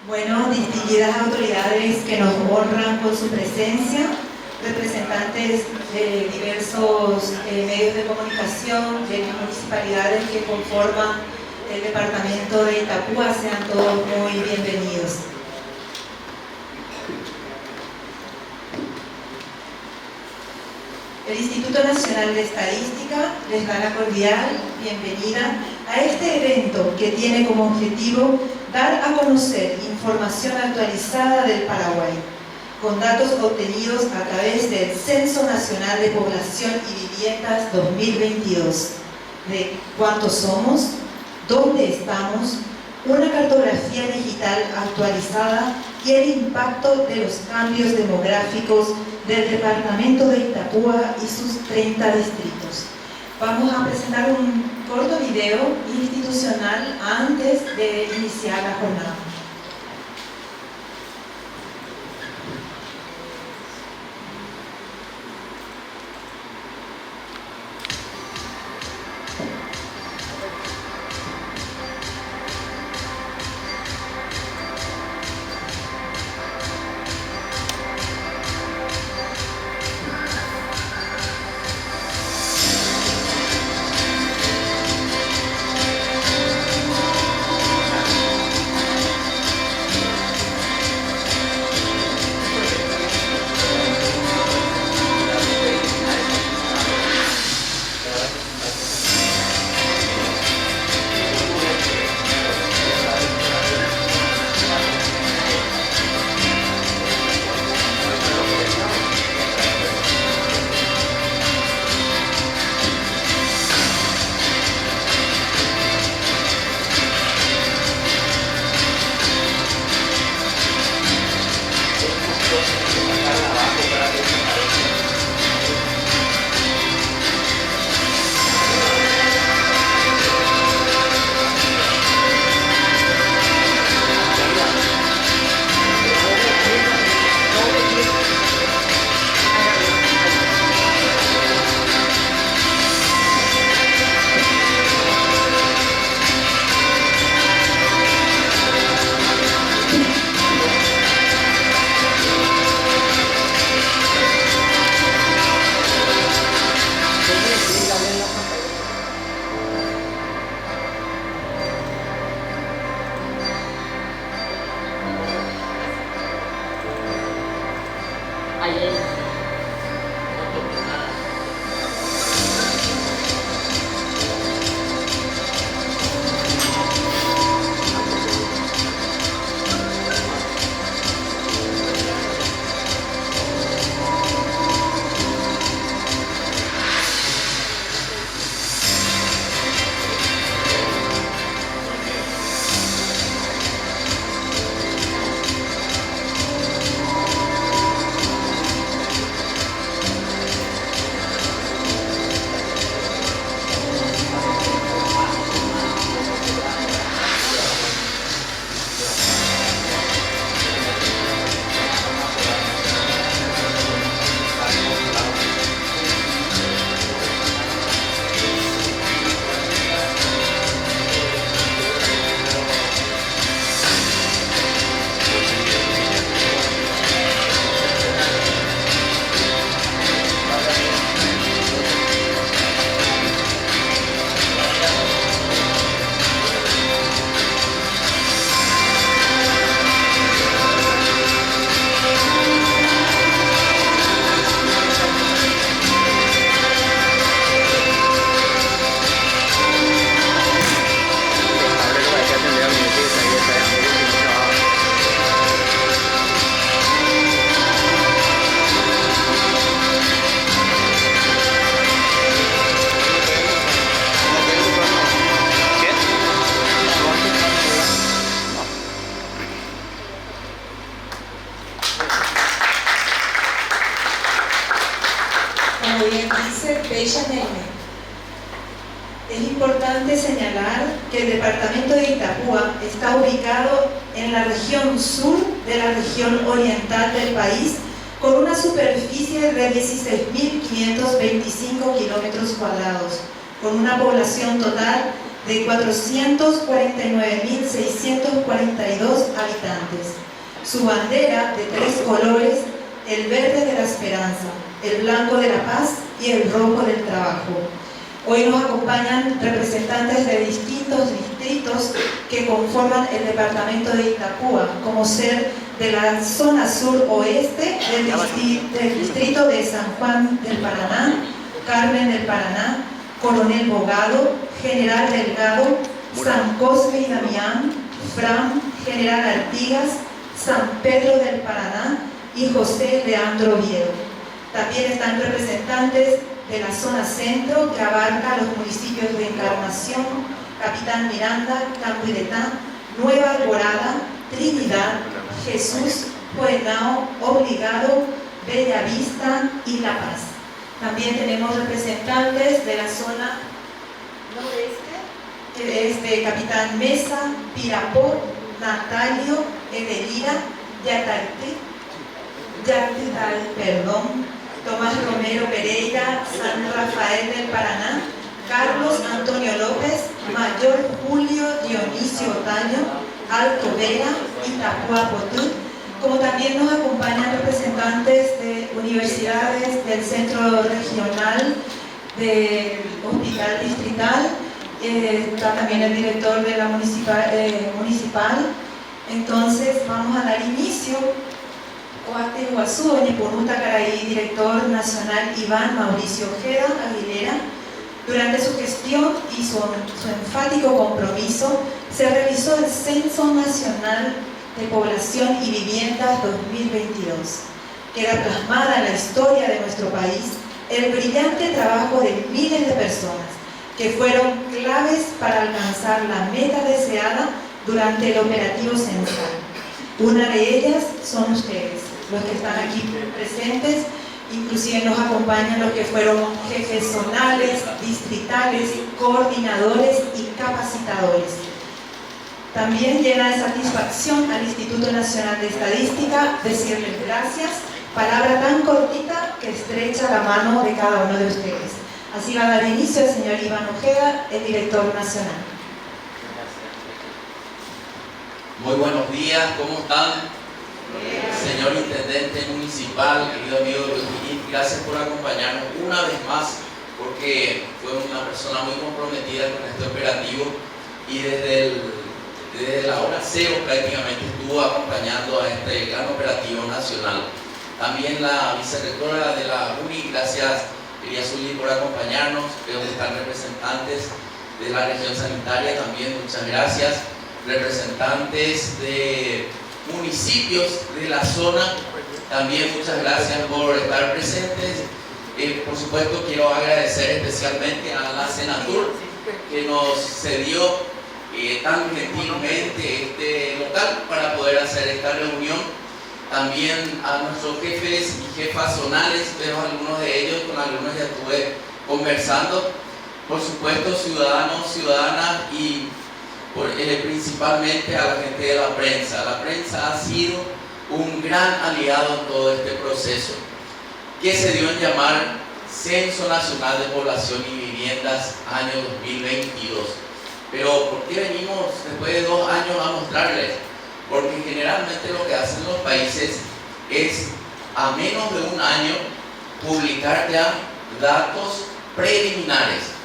Bueno, distinguidas autoridades que nos honran con su presencia, representantes de diversos medios de comunicación, de las municipalidades que conforman el departamento de Itapúa, sean todos muy bienvenidos. El Instituto Nacional de Estadística les da la cordial bienvenida a este evento que tiene como objetivo dar a conocer información actualizada del Paraguay, con datos obtenidos a través del Censo Nacional de Población y Viviendas 2022, de cuántos somos, dónde estamos, una cartografía digital actualizada y el impacto de los cambios demográficos del departamento de Itapúa y sus 30 distritos. Vamos a presentar un corto video institucional antes de iniciar la jornada. Como bien dice Bella Neme, es importante señalar que el departamento de Itapúa está ubicado en la región sur de la región oriental del país, con una superficie de 16.525 kilómetros cuadrados, con una población total de 449.642 habitantes. Su bandera de 3 colores, el verde de la esperanza, el blanco de la paz y el rojo del trabajo. Hoy nos acompañan representantes de distintos distritos que conforman el departamento de Itapúa, como ser de la zona sur-oeste del distrito de San Juan del Paraná, Carmen del Paraná, Coronel Bogado, General Delgado, San Cosme y Damián, Fran, General Artigas, San Pedro del Paraná y José Leandro Oviedo. También están representantes de la zona centro, que abarca los municipios de Encarnación, Capitán Miranda, Campiretá, Nueva Alborada, Trinidad, Jesús, Puenao, Obligado, Bellavista y La Paz. También tenemos representantes de la zona noreste, que es de Capitán Mesa, Pirapó, Natalio, Edelira, Tomás Romero Pereira, San Rafael del Paraná, Carlos Antonio López, Mayor Julio Dionisio Otaño, Alto Vera, Itapúa Potú, como también nos acompañan representantes de universidades del Centro Regional del Hospital Distrital, está también el director de la municipal. Entonces vamos a dar inicio. Oaxte Iguazú, Oñeponuta Caraí, director nacional Iván Mauricio Ojeda Aguilera. Durante su gestión y su enfático compromiso, se realizó el Censo Nacional de Población y Viviendas 2022. Queda plasmada en la historia de nuestro país el brillante trabajo de miles de personas que fueron claves para alcanzar la meta deseada durante el operativo censal. Una de ellas son ustedes, los que están aquí presentes. Inclusive nos acompañan los que fueron jefes zonales, distritales, coordinadores y capacitadores. También llena de satisfacción al Instituto Nacional de Estadística decirles gracias, palabra tan cortita que estrecha la mano de cada uno de ustedes. Así va a dar inicio el señor Iván Ojeda, el director nacional. Muy buenos días, ¿cómo están? Señor Intendente Municipal, querido amigo de Luis, gracias por acompañarnos una vez más, porque fue una persona muy comprometida con este operativo y desde la hora cero prácticamente estuvo acompañando a este gran operativo nacional. También la vicerrectora de la UNI, gracias quería Zully por acompañarnos, veo que están representantes de la región sanitaria también, muchas gracias, representantes de municipios de la zona, también muchas gracias por estar presentes. Por supuesto quiero agradecer especialmente a la Senatur que nos cedió tan gentilmente este local para poder hacer esta reunión. También a nuestros jefes y jefas zonales, veo algunos de ellos, con algunos ya estuve conversando. Por supuesto ciudadanos, ciudadanas y principalmente a la gente de la prensa. La prensa ha sido un gran aliado en todo este proceso, que se dio en llamar Censo Nacional de Población y Viviendas año 2022. Pero ¿por qué venimos después de 2 años a mostrarles? Porque generalmente lo que hacen los países es a menos de 1 año publicar ya datos preliminares,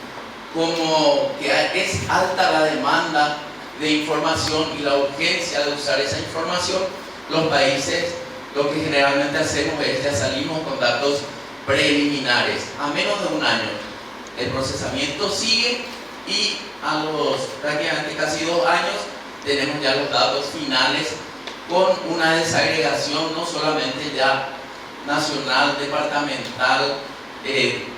como que es alta la demanda de información y la urgencia de usar esa información. Los países lo que generalmente hacemos es ya salimos con datos preliminares a menos de 1 año. El procesamiento sigue y a los prácticamente casi 2 años tenemos ya los datos finales con una desagregación no solamente ya nacional, departamental,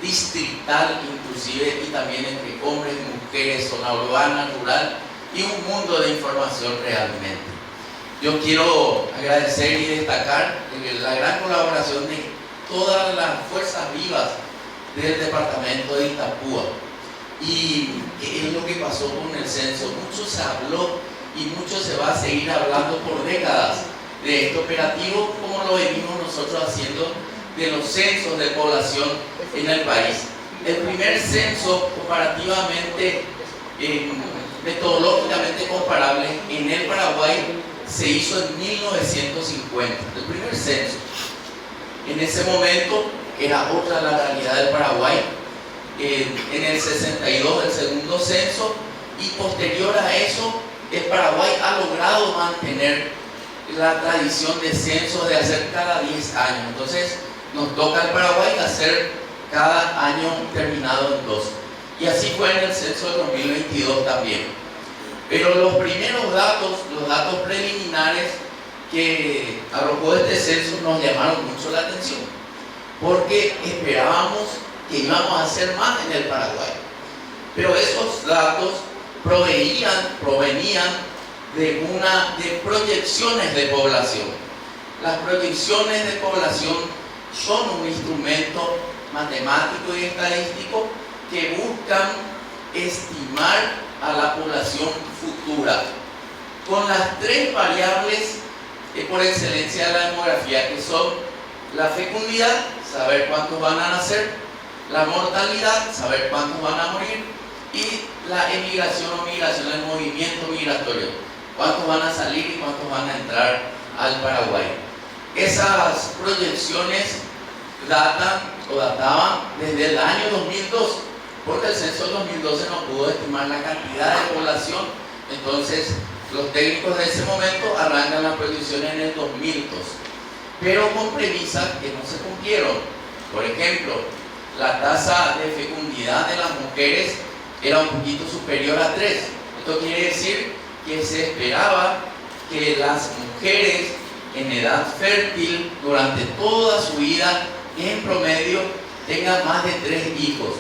distrital inclusive, y también entre hombres y mujeres, zona urbana, rural, y un mundo de información realmente. Yo quiero agradecer y destacar la gran colaboración de todas las fuerzas vivas del departamento de Itapúa. ¿Y qué es lo que pasó con el censo? Mucho se habló y mucho se va a seguir hablando por décadas de este operativo, como lo venimos nosotros haciendo de los censos de población en el país. El primer censo comparativamente metodológicamente comparables en el Paraguay se hizo en 1950, el primer censo. En ese momento era otra la realidad del Paraguay. En el 62 el segundo censo, y posterior a eso el Paraguay ha logrado mantener la tradición de censos de hacer cada 10 años. Entonces nos toca al Paraguay hacer cada año terminado en 2. Y así fue en el censo de 2022 también. Pero los primeros datos, los datos preliminares que arrojó este censo nos llamaron mucho la atención, porque esperábamos que íbamos a hacer más en el Paraguay. Pero esos datos provenían de proyecciones de población. Las proyecciones de población son un instrumento matemático y estadístico que buscan estimar a la población futura con las 3 variables por excelencia de la demografía, que son la fecundidad, saber cuántos van a nacer; la mortalidad, saber cuántos van a morir; y la emigración o migración, el movimiento migratorio, cuántos van a salir y cuántos van a entrar al Paraguay. Esas proyecciones databan desde el año 2002, porque el censo del 2012 no pudo estimar la cantidad de población. Entonces los técnicos de ese momento arrancan las proyecciones en el 2002, pero con premisas que no se cumplieron. Por ejemplo, la tasa de fecundidad de las mujeres era un poquito superior a 3. Esto quiere decir que se esperaba que las mujeres en edad fértil durante toda su vida en promedio tengan más de 3 hijos,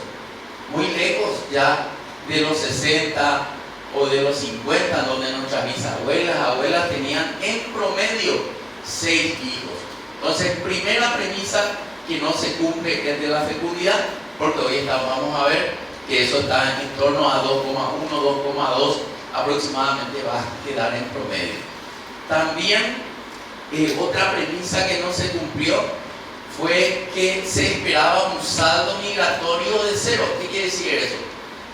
muy lejos ya de los 60 o de los 50, donde nuestras bisabuelas, abuelas tenían en promedio 6 hijos. Entonces, primera premisa que no se cumple es de la fecundidad, porque hoy vamos a ver que eso está en torno a 2,1, 2,2 aproximadamente va a quedar en promedio. También otra premisa que no se cumplió fue que se esperaba un saldo migratorio de 0. ¿Qué quiere decir eso?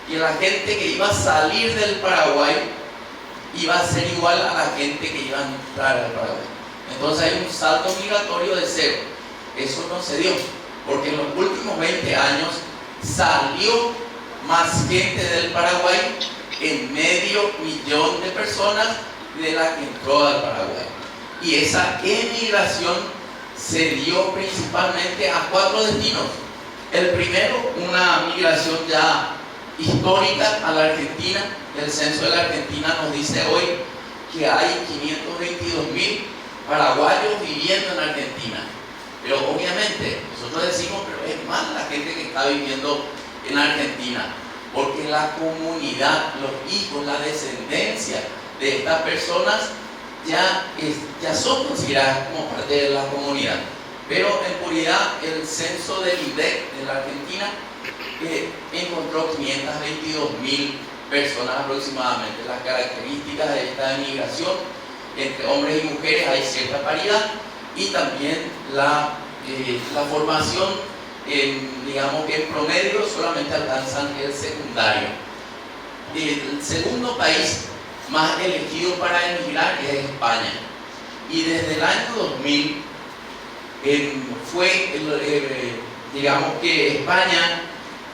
Que la gente que iba a salir del Paraguay iba a ser igual a la gente que iba a entrar al Paraguay. Entonces hay un saldo migratorio de 0. Eso no se dio, porque en los últimos 20 años salió más gente del Paraguay en 500.000 de personas de la que entró al Paraguay. Y esa emigración se dio principalmente a 4 destinos. El primero, una migración ya histórica a la Argentina. El censo de la Argentina nos dice hoy que hay 522.000 paraguayos viviendo en Argentina. Pero obviamente nosotros decimos, pero es más la gente que está viviendo en Argentina, porque la comunidad, los hijos, la descendencia de estas personas ya son consideradas como parte de la comunidad. Pero en puridad el censo del INDEC de la Argentina encontró 522.000 personas aproximadamente. Las características de esta emigración entre hombres y mujeres, hay cierta paridad, y también la formación, digamos que en promedio solamente alcanzan el secundario. El segundo país más elegido para emigrar es España, y desde el año 2000 digamos que España,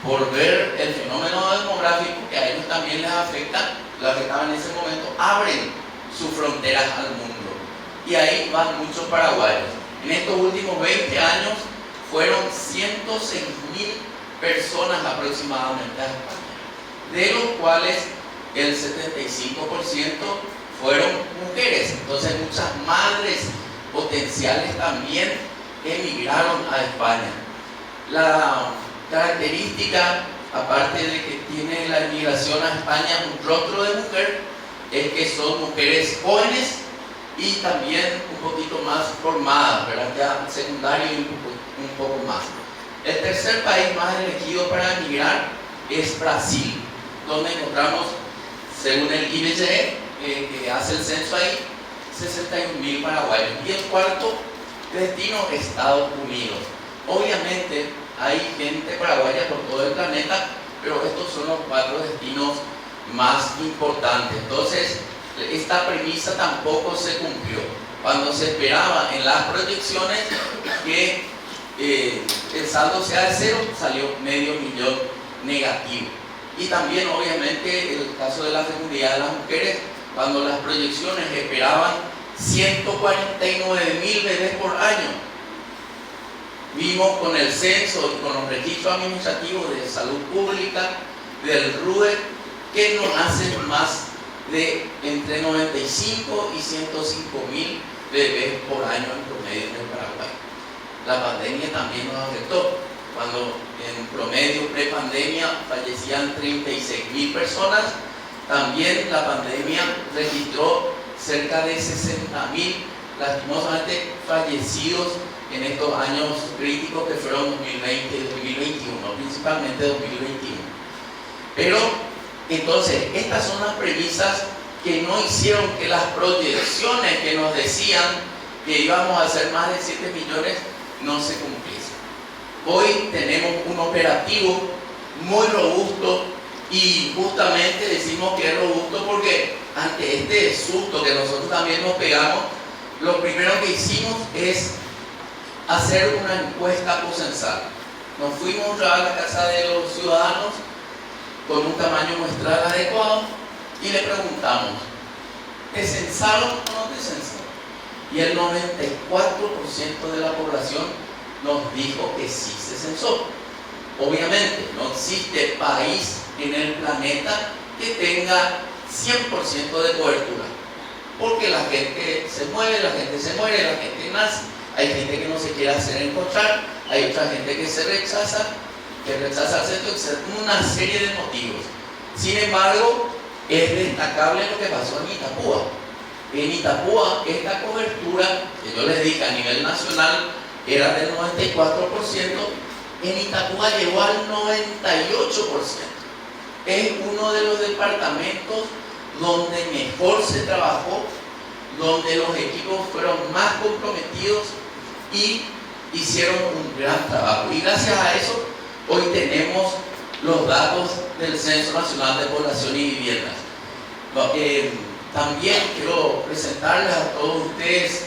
por ver el fenómeno demográfico que a ellos también les afecta, los que estaban en ese momento, abren sus fronteras al mundo, y ahí van muchos paraguayos. En estos últimos 20 años fueron 106.000 personas aproximadamente a España, de los cuales el 75% fueron mujeres. Entonces muchas madres potenciales también emigraron a España. La característica, aparte de que tiene la emigración a España un rostro de mujer, es que son mujeres jóvenes y también un poquito más formadas, ¿verdad? Ya secundario y un poco más. El tercer país más elegido para emigrar es Brasil, donde encontramos, según el IBGE, que hace el censo ahí, 61.000 paraguayos. Y el cuarto destino, Estados Unidos. Obviamente hay gente paraguaya por todo el planeta, pero estos son los 4 destinos más importante. Entonces, esta premisa tampoco se cumplió. Cuando se esperaba en las proyecciones que el saldo sea de cero, salió $500,000 negativo. Y también, obviamente, el caso de la fecundidad de las mujeres, cuando las proyecciones esperaban 149.000 bebés por año, vimos con el censo y con los registros administrativos de salud pública, del RUE, que no nacen más de entre 95 y 105.000 bebés por año en promedio en el Paraguay. La pandemia también nos afectó. Cuando en promedio pre-pandemia fallecían 36.000 personas, también la pandemia registró cerca de 60.000, lastimosamente, fallecidos en estos años críticos que fueron 2020 y 2021, principalmente 2021. Pero, entonces, estas son las premisas que no hicieron que las proyecciones que nos decían que íbamos a hacer más de 7 millones no se cumpliesen. Hoy tenemos un operativo muy robusto y justamente decimos que es robusto porque ante este susto que nosotros también nos pegamos, lo primero que hicimos es hacer una encuesta censal. Nos fuimos a la casa de los ciudadanos con un tamaño muestral adecuado y le preguntamos, ¿te censaron o no te censaron? Y el 94% de la población nos dijo que sí se censó. Obviamente no existe país en el planeta que tenga 100% de cobertura, porque la gente se mueve, la gente nace, hay gente que no se quiere hacer encontrar, hay otra gente que rechaza el centro, una serie de motivos. Sin embargo, es destacable lo que pasó en Itapúa. En Itapúa, esta cobertura, que yo les dije a nivel nacional, era del 94%, en Itapúa llegó al 98%. Es uno de los departamentos donde mejor se trabajó, donde los equipos fueron más comprometidos y hicieron un gran trabajo. Y gracias a eso, hoy tenemos los datos del Censo Nacional de Población y Viviendas. También quiero presentarles a todos ustedes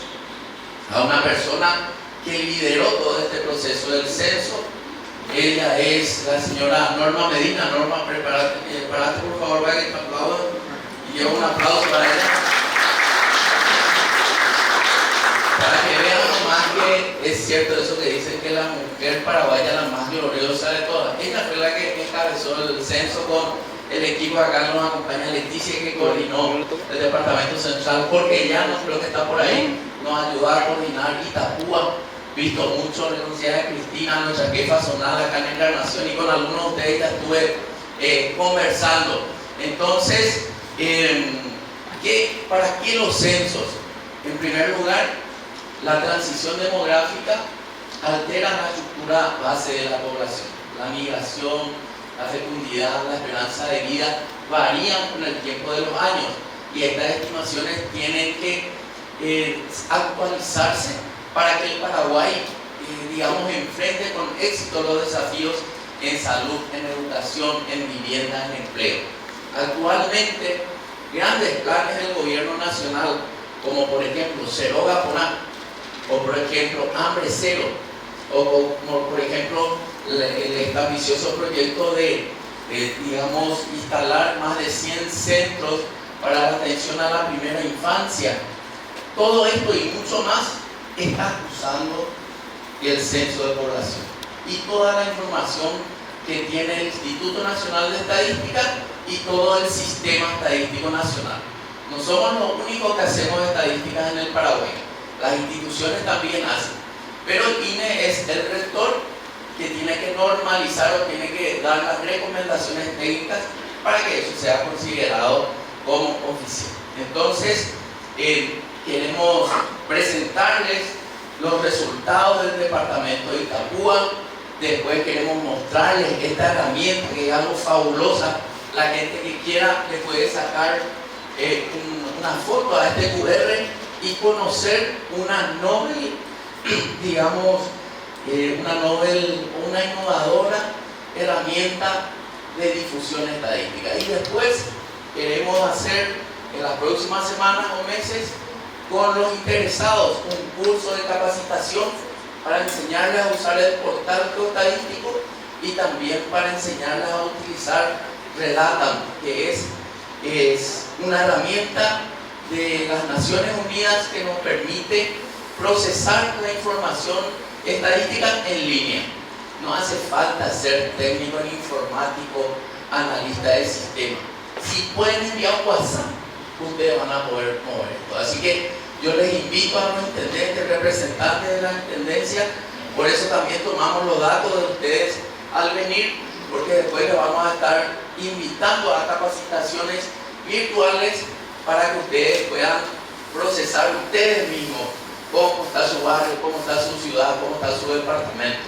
a una persona que lideró todo este proceso del censo. Ella es la señora Norma Medina. Norma, prepárate por favor para que te aplaudan y llevo un aplauso para ella. Para que vean nomás que es cierto eso que dicen que la mujer paraguaya la más gloriosa de todas. Ella fue la que encabezó el censo con el equipo acá, nos acompaña Leticia, que coordinó el departamento central, porque ella no creo que está por ahí, nos ayudó a coordinar Itapúa. Visto mucho en la Universidad de Cristina, nuestra jefa zonal acá en Encarnación, y con algunos de ustedes ya estuve conversando. Entonces, ¿para qué los censos? En primer lugar, la transición demográfica altera la estructura base de la población. La migración, la fecundidad, la esperanza de vida varían con el tiempo de los años, y estas estimaciones tienen que actualizarse para que el Paraguay, enfrente con éxito los desafíos en salud, en educación, en vivienda, en empleo. Actualmente, grandes planes del gobierno nacional, como por ejemplo Cero Gaponá, o por ejemplo Hambre Cero, o como por ejemplo el ambicioso proyecto de instalar más de 100 centros para la atención a la primera infancia. Todo esto y mucho más está usando el censo de población y toda la información que tiene el Instituto Nacional de Estadística y todo el sistema estadístico nacional. No somos los únicos que hacemos estadísticas en el Paraguay, las instituciones también hacen, pero el INE es el rector que tiene que normalizar o tiene que dar las recomendaciones técnicas para que eso sea considerado como oficial. Entonces, queremos presentarles los resultados del departamento de Itapúa. Después queremos mostrarles esta herramienta que es algo fabulosa. La gente que quiera le puede sacar una foto a este QR y conocer una novel, una innovadora herramienta de difusión estadística. Y después queremos hacer en las próximas semanas o meses con los interesados un curso de capacitación para enseñarles a usar el portal geoestadístico y también para enseñarles a utilizar Relatam, que es una herramienta de las Naciones Unidas que nos permite procesar la información estadística en línea. No hace falta ser técnico en informático, analista del sistema. Si pueden enviar un WhatsApp, ustedes van a poder mover esto. Así que yo les invito a los intendentes, representantes de la intendencia, por eso también tomamos los datos de ustedes al venir, porque después les vamos a estar invitando a capacitaciones virtuales para que ustedes puedan procesar ustedes mismos cómo está su barrio, cómo está su ciudad, cómo está su departamento.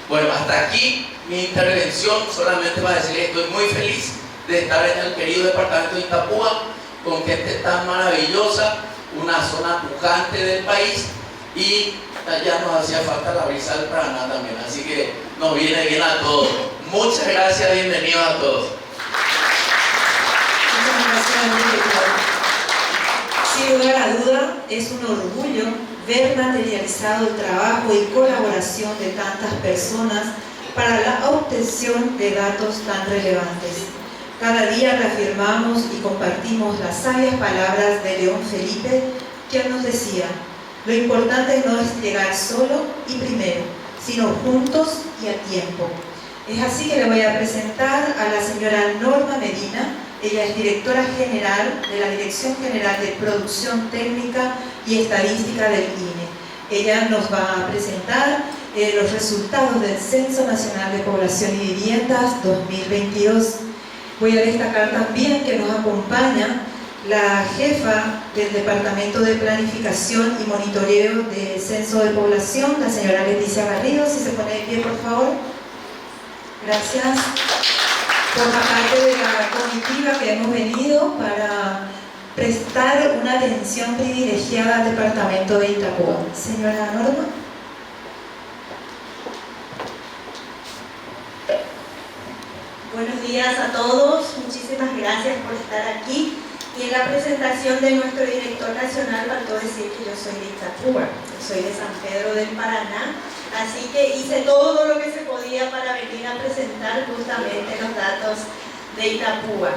Bueno, hasta aquí mi intervención, solamente para decirles que estoy muy feliz de estar en el querido departamento de Itapúa, con gente tan maravillosa, una zona pujante del país, y ya nos hacía falta la brisa del Paraná también, así que nos viene bien a todos. Muchas gracias, bienvenidos a todos. Muchas gracias, director. Sin lugar a duda, es un orgullo ver materializado el trabajo y colaboración de tantas personas para la obtención de datos tan relevantes. Cada día reafirmamos y compartimos las sabias palabras de León Felipe, quien nos decía: lo importante no es llegar solo y primero, sino juntos y a tiempo. Es así que le voy a presentar a la señora Norma Medina. Ella es directora general de la Dirección General de Producción Técnica y Estadística del INE. Ella nos va a presentar los resultados del Censo Nacional de Población y Viviendas 2022. Voy a destacar también que nos acompaña la jefa del Departamento de Planificación y Monitoreo del Censo de Población, la señora Leticia Garrido. Si se pone de pie, por favor. Gracias. Forma parte de la comitiva que hemos venido para prestar una atención privilegiada al departamento de Itapúa. Señora Norma. Buenos días a todos, muchísimas gracias por estar aquí. Y en la presentación de nuestro director nacional faltó decir que yo soy de Itapúa, soy de San Pedro del Paraná, así que hice todo lo que se podía para venir a presentar justamente los datos de Itapúa.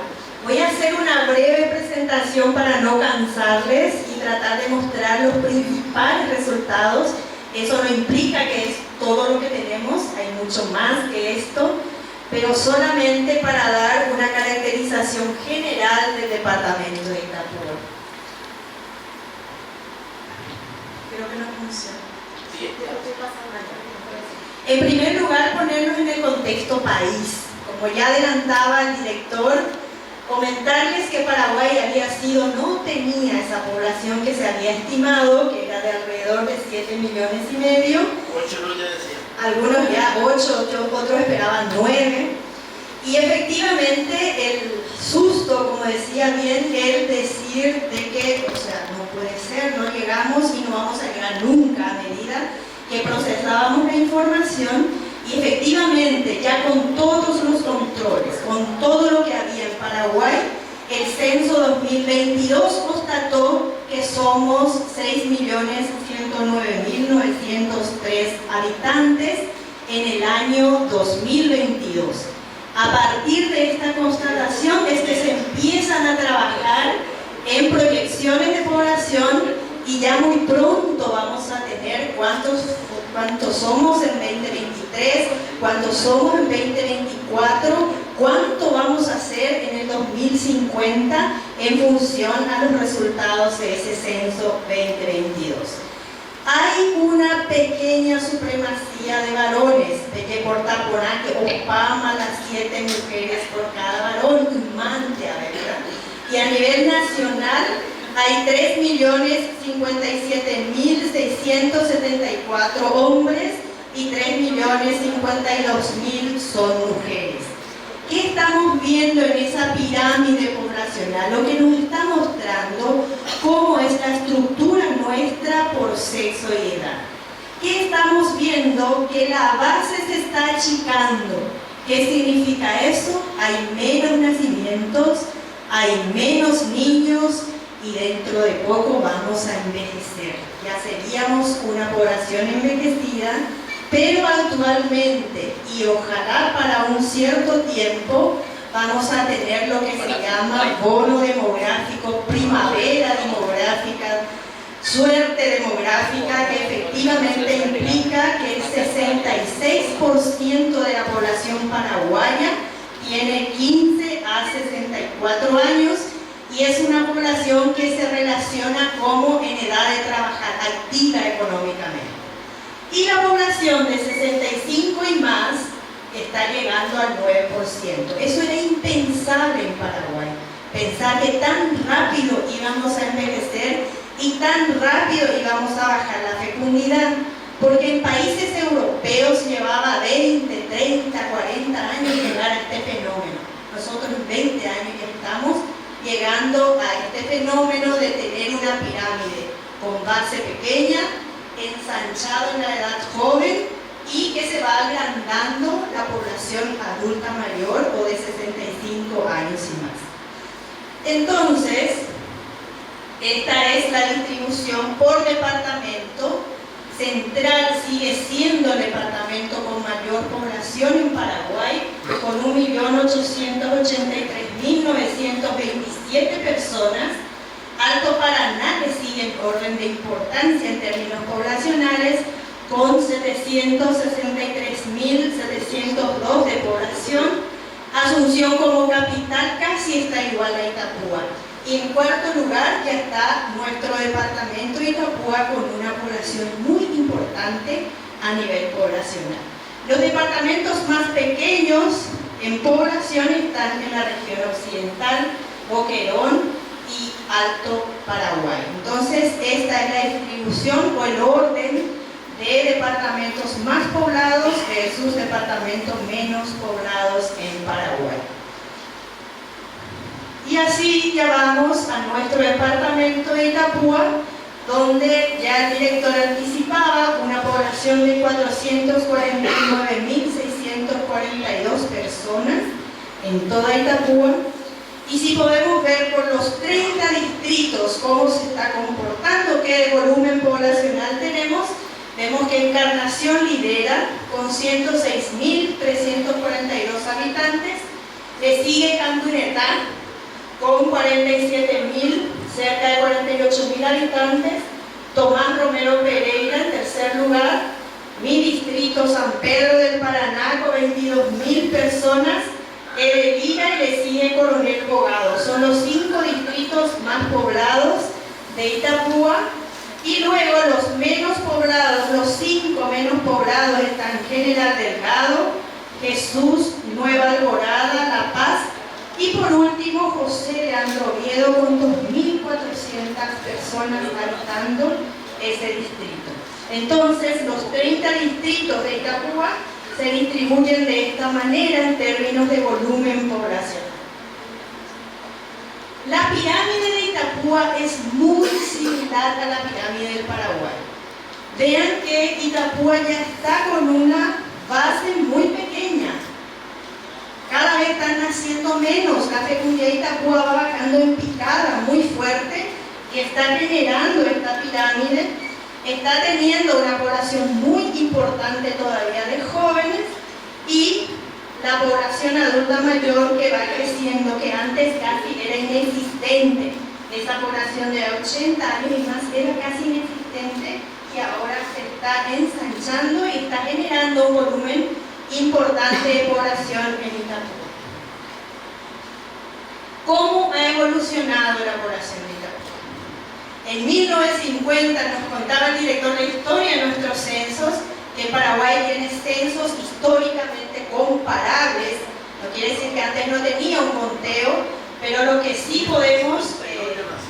Voy a hacer una breve presentación para no cansarles y tratar de mostrar los principales resultados. Eso no implica que es todo lo que tenemos, hay mucho más que esto, pero solamente para dar una caracterización general del departamento de Itapúa. Creo que no funciona. En primer lugar, ponernos en el contexto país. Como ya adelantaba el director, comentarles que Paraguay no tenía esa población que se había estimado, que era de alrededor de 7,5 millones. 8 no ya decía. Algunos ya 8, otros esperaban 9. Y efectivamente el susto, como decía bien, el decir de que, no puede ser, no llegamos y no vamos a llegar nunca a medida que procesábamos la información. Y efectivamente, ya con todos los controles, con todo lo que había en Paraguay, el censo 2022 constató que somos 6.109.903 habitantes en el año 2022. A partir de esta constatación es que se empiezan a trabajar en proyecciones de población y ya muy pronto vamos a tener cuántos somos en 2023, cuántos somos en 2024, cuánto vamos a hacer en el 2050 en función a los resultados de ese censo 2022. Hay una pequeña supremacía de varones, de que por Taponá, que opama las 7 mujeres por cada varón, imante, ¿verdad? Y a nivel nacional hay 3.057.674 hombres y 3.052.000 son mujeres. ¿Qué estamos viendo en esa pirámide poblacional? Lo que nos está mostrando cómo es la estructura nuestra por sexo y edad. ¿Qué estamos viendo? Que la base se está achicando. ¿Qué significa eso? Hay menos nacimientos, hay menos niños y dentro de poco vamos a envejecer. Ya seríamos una población envejecida, pero actualmente y ojalá para un cierto tiempo vamos a tener lo que se llama bono demográfico, primavera demográfica, suerte demográfica, que efectivamente implica que el 66% de la población paraguaya tiene 15 a 64 años y es una población que se relaciona como en edad de trabajar, activa económicamente. Y la población de 65 y más está llegando al 9%. Eso era impensable en Paraguay. Pensar que tan rápido íbamos a envejecer y tan rápido íbamos a bajar la fecundidad, porque en países europeos llevaba 20, 30, 40 años llegar a este fenómeno. Nosotros en 20 años ya estamos llegando a este fenómeno de tener una pirámide con base pequeña, ensanchado en la edad joven y que se va agrandando la población adulta mayor o de 65 años y más. Entonces, esta es la distribución por departamento. Central sigue siendo el departamento con mayor población en Paraguay, con 1.883.927 personas. Alto Paraná, que sigue en orden de importancia en términos poblacionales, con 763.702 de población. Asunción como capital casi está igual a Itapúa. Y en cuarto lugar ya está nuestro departamento Itapúa con una población muy importante a nivel poblacional. Los departamentos más pequeños en población están en la región occidental, Boquerón y Alto Paraguay. Entonces esta es la distribución o el orden de departamentos más poblados versus departamentos menos poblados en Paraguay. Y así ya vamos a nuestro departamento de Itapúa, donde ya el director anticipaba una población de 449.642 personas en toda Itapúa. Y si podemos ver por los 30 distritos cómo se está comportando, qué volumen poblacional tenemos, vemos que Encarnación lidera con 106.342 habitantes, le sigue Campinetal con 47.000, cerca de 48.000 habitantes, Tomás Romero Pereira en tercer lugar, mi distrito San Pedro del Paraná con 22.000 personas, Heredia y le sigue Coronel Bogado. Son los 5 distritos más poblados de Itapúa. Y luego los menos poblados, los 5 menos poblados están General Delgado, Jesús, Nueva Alborada, La Paz y por último José Leandro Oviedo con 2.400 personas habitando ese distrito. Entonces los 30 distritos de Itapúa se distribuyen de esta manera en términos de volumen poblacional. La pirámide de Itapúa es muy similar a la pirámide del Paraguay. Vean que Itapúa ya está con una base muy pequeña. Cada vez están naciendo menos. La fecundidad de Itapúa va bajando en picada muy fuerte y está generando esta pirámide. Está teniendo una población muy importante todavía de jóvenes y la población adulta mayor que va creciendo, que antes casi era inexistente. Esa población de 80 años y más era casi inexistente y ahora se está ensanchando y está generando un volumen importante de población en Itapúa. ¿Cómo ha evolucionado la población de Itapúa? En 1950 nos contaba el director de historia de nuestros censos que Paraguay tiene censos históricamente comparables. No quiere decir que antes no tenía un conteo, pero lo que sí podemos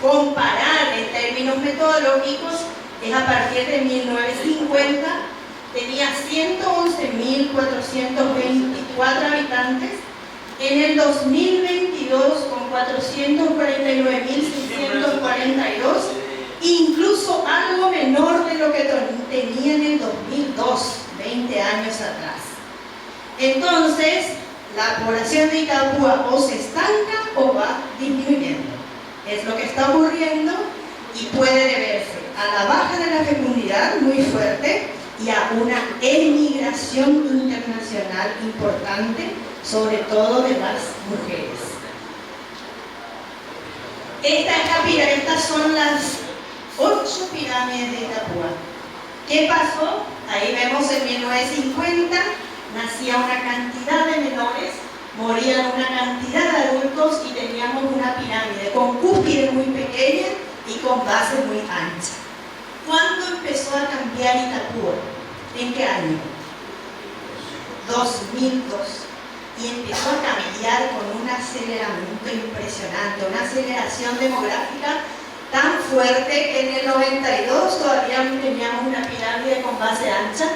comparar en términos metodológicos es a partir de 1950, tenía 111.424 habitantes, en el 2022 con 449.642, incluso algo menor de lo que tenía en el 2002, 20 años atrás. Entonces, la población de Itapúa o se estanca o va disminuyendo. Es lo que está ocurriendo y puede deberse a la baja de la fecundidad muy fuerte y a una emigración internacional importante, sobre todo de las mujeres. Estas son las 8 pirámides de Itapúa. ¿Qué pasó? Ahí vemos en 1950, nacía una cantidad de menores, morían una cantidad de adultos y teníamos una pirámide con cúspide muy pequeña y con base muy ancha. ¿Cuándo empezó a cambiar Itapúa? ¿En qué año? 2002. Y empezó a cambiar con un aceleramiento impresionante, una aceleración demográfica tan fuerte que en el 92 todavía teníamos una pirámide con base ancha.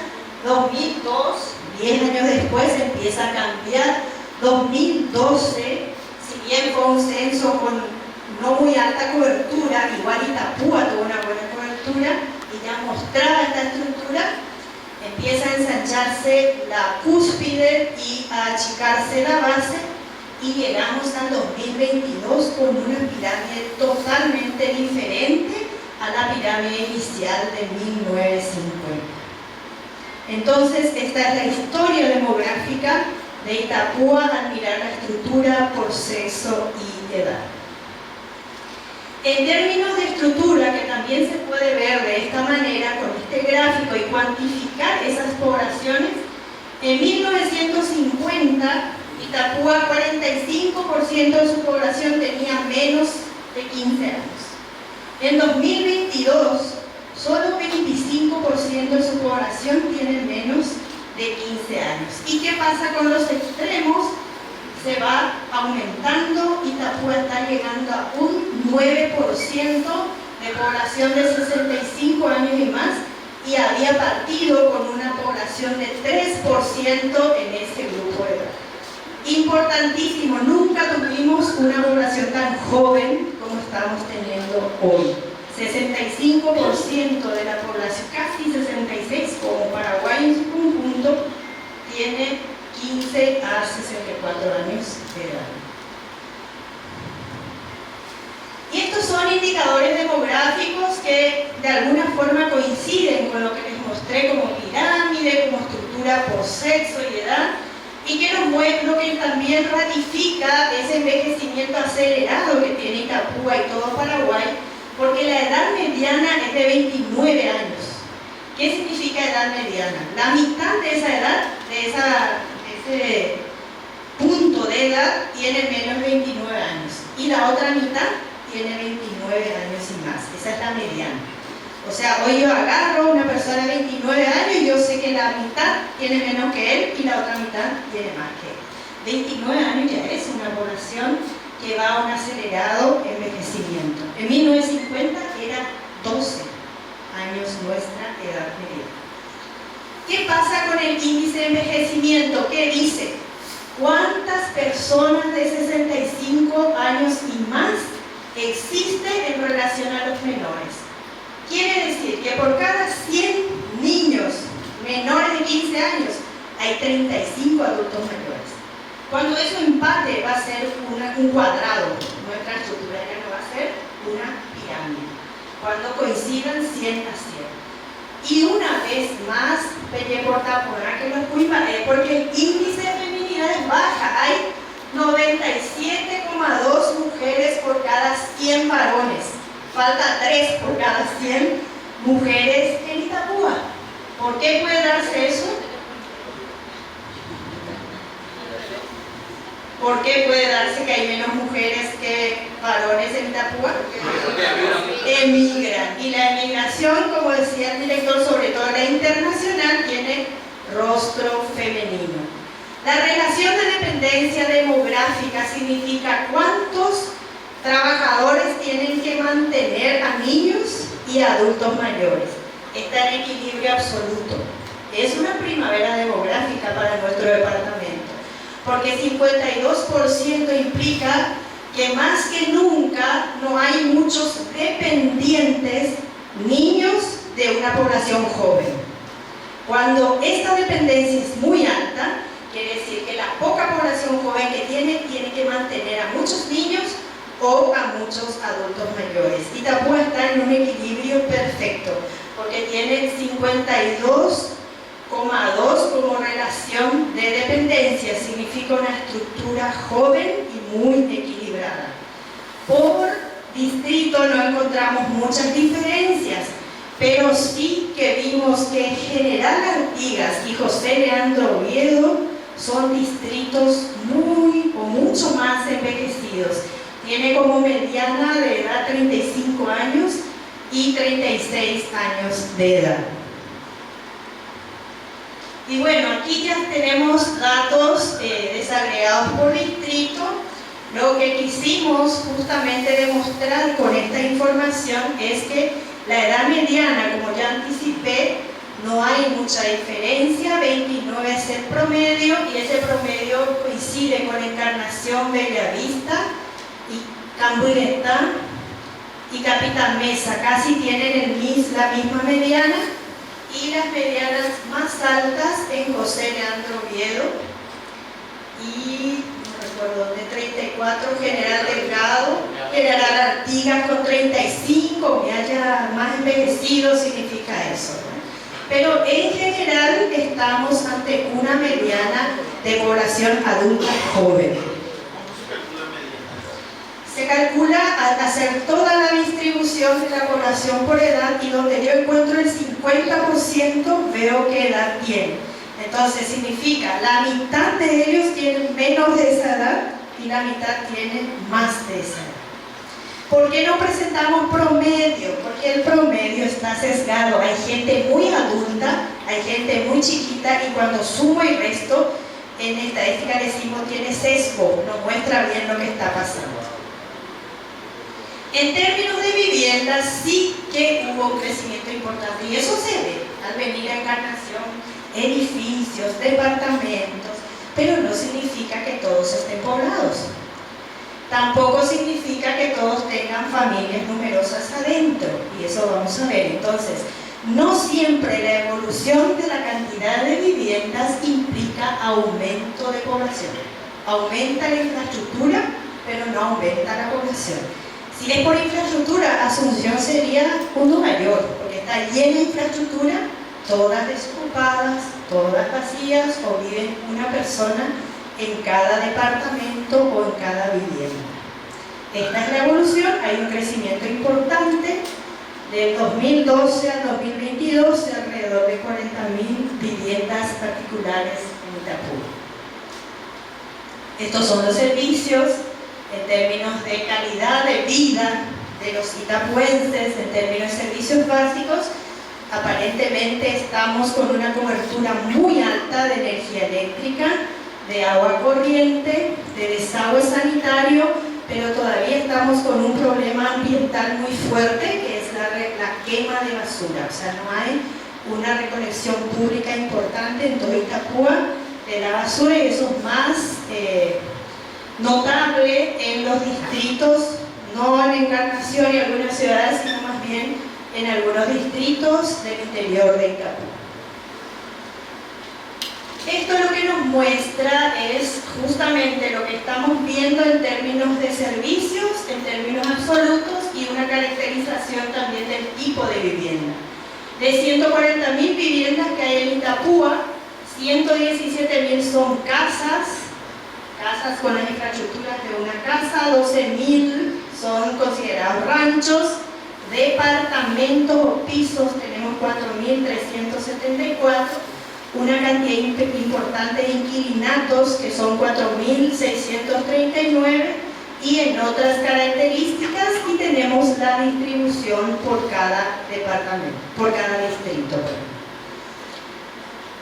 2002, 10 años después, empieza a cambiar. 2012, si bien fue un censo con no muy alta cobertura, igual Itapúa tuvo una buena cobertura y ya mostraba esta estructura, empieza a ensancharse la cúspide y a achicarse la base y llegamos al 2022 con una pirámide totalmente diferente a la pirámide inicial de 1950. Entonces, esta es la historia demográfica de Itapúa al mirar la estructura por sexo y edad. En términos de estructura, que también se puede ver de esta manera con este gráfico y cuantificar esas poblaciones, en 1950 Itapúa 45% de su población tenía menos de 15 años. En 2022 solo 25% de su población tiene menos de 15 años. ¿Y qué pasa con los extremos? Se va aumentando. Itapúa está llegando a un 9% de población de 65 años y más, y había partido con una población de 3% en ese grupo de edad. Importantísimo, nunca tuvimos una población tan joven como estamos teniendo hoy. 65% de la población, casi 66%, como Paraguay en su conjunto, tiene 15 a 64 años de edad. Y estos son indicadores demográficos que de alguna forma coinciden con lo que les mostré como pirámide, como estructura por sexo y edad, y que nos muestra, lo que también ratifica ese envejecimiento acelerado que tiene Itapúa y todo Paraguay, porque la edad mediana es de 29 años. ¿Qué significa edad mediana? La mitad de esa edad, de ese punto de edad, tiene menos de 29 años, y la otra mitad tiene 29 años y más. Esa es la mediana. O sea, hoy yo agarro a una persona de 29 años y yo sé que la mitad tiene menos que él y la otra mitad tiene más que él. 29 años ya es una población que va a un acelerado envejecimiento. En 1950 era 12 años nuestra edad media. ¿Qué pasa con el índice de envejecimiento? ¿Qué dice? ¿Cuántas personas de 65 años y más existen en relación a los menores? Quiere decir que por cada 100 niños menores de 15 años hay 35 adultos mayores. Cuando eso empate va a ser un cuadrado, nuestra estructura ya no va a ser una pirámide. Cuando coincidan 100 a 100. Y una vez más, que no es culpa, es porque el índice de feminidad es baja. Hay 97,2 mujeres por cada 100 varones. Falta 3 por cada 100 mujeres en Itapúa. ¿Por qué puede darse eso? ¿Por qué puede darse que hay menos mujeres que varones en Itapúa? Emigran. Y la emigración, como decía el director, sobre todo la internacional, tiene rostro femenino. La relación de dependencia demográfica significa cuántos trabajadores tienen que mantener a niños y a adultos mayores. Está en equilibrio absoluto. Es una primavera demográfica para nuestro departamento, porque 52% implica que más que nunca no hay muchos dependientes niños de una población joven. Cuando esta dependencia es muy alta, quiere decir que la poca población joven que tiene que mantener a muchos niños o a muchos adultos mayores. Itapúa está en un equilibrio perfecto, porque tiene 52,2 como relación de dependencia, significa una estructura joven y muy equilibrada. Por distrito no encontramos muchas diferencias, pero sí que vimos que General Artigas y José Leandro Oviedo son distritos mucho más envejecidos. Tiene como mediana de edad 35 años y 36 años de edad. Y bueno, aquí ya tenemos datos desagregados por distrito. Lo que quisimos justamente demostrar con esta información es que la edad mediana, como ya anticipé, no hay mucha diferencia, 29 es el promedio, y ese promedio coincide con Encarnación, Bellavista y Camburetá y Capitán Mesa, casi tienen la misma mediana, y las medianas más altas en José Leandro Oviedo y no recuerdo, de 34 General Delgado, General Artigas con 35, que haya más envejecido significa eso, ¿no? Pero en general estamos ante una mediana de población adulta joven. Se calcula al hacer toda la distribución de la población por edad, y donde yo encuentro el 50% veo qué edad tiene. Entonces significa la mitad de ellos tienen menos de esa edad y la mitad tienen más de esa edad. ¿Por qué no presentamos promedio? Porque el promedio está sesgado. Hay gente muy adulta, hay gente muy chiquita, y cuando sumo y resto, en estadística decimos tiene sesgo, no muestra bien lo que está pasando. En términos de viviendas sí que hubo un crecimiento importante, y eso se ve al venir a Encarnación, edificios, departamentos, pero no significa que todos estén poblados. Tampoco significa que todos tengan familias numerosas adentro, y eso vamos a ver. Entonces, no siempre la evolución de la cantidad de viviendas implica aumento de población. Aumenta la infraestructura, pero no aumenta la población. Si es por infraestructura, Asunción sería un Nueva York, porque está llena de infraestructura, todas desocupadas, todas vacías, o vive una persona en cada departamento o en cada vivienda. Esta es la evolución. Hay un crecimiento importante del 2012 al 2022 de alrededor de 40.000 viviendas particulares en Itapúa. Estos son los servicios en términos de calidad de vida de los itapuenses, en términos de servicios básicos. Aparentemente estamos con una cobertura muy alta de energía eléctrica, de agua corriente, de desagüe sanitario, pero todavía estamos con un problema ambiental muy fuerte, que es la quema de basura. O sea, no hay una recolección pública importante en todo Itapúa de la basura, y eso es más notable en los distritos, no en Encarnación y algunas ciudades, sino más bien en algunos distritos del interior de Itapúa. Esto lo que nos muestra es justamente lo que estamos viendo en términos de servicios, en términos absolutos, y una caracterización también del tipo de vivienda. De 140.000 viviendas que hay en Itapúa, 117.000 son casas con las infraestructuras de una casa, 12.000 son considerados ranchos, departamentos o pisos tenemos 4.374, una cantidad importante de inquilinatos que son 4.639, y en otras características, y tenemos la distribución por cada departamento, por cada distrito.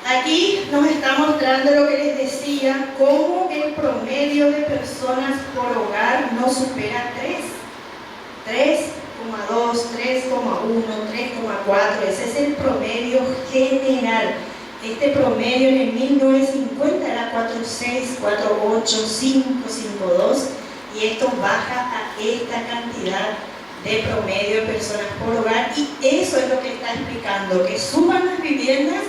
Aquí nos está mostrando lo que les decía, cómo el promedio de personas por hogar no supera 3,2, 3,1, 3,4, ese es el promedio general. Este promedio en el 1950 era 4,6, 4,8, 5, 5,2, y esto baja a esta cantidad de promedio de personas por hogar, y eso es lo que está explicando, que suban las viviendas,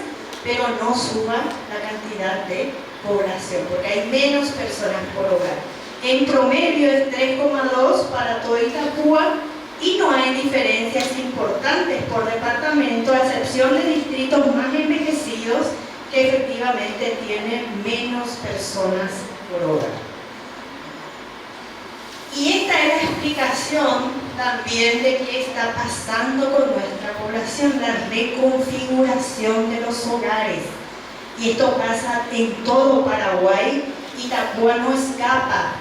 pero no suba la cantidad de población, porque hay menos personas por hogar. En promedio es 3,2 para todo Itapúa y no hay diferencias importantes por departamento, a excepción de distritos más envejecidos que efectivamente tienen menos personas por hogar. Y esta es la explicación también de qué está pasando con nuestra población, la reconfiguración de los hogares. Y esto pasa en todo Paraguay, Itapúa no escapa.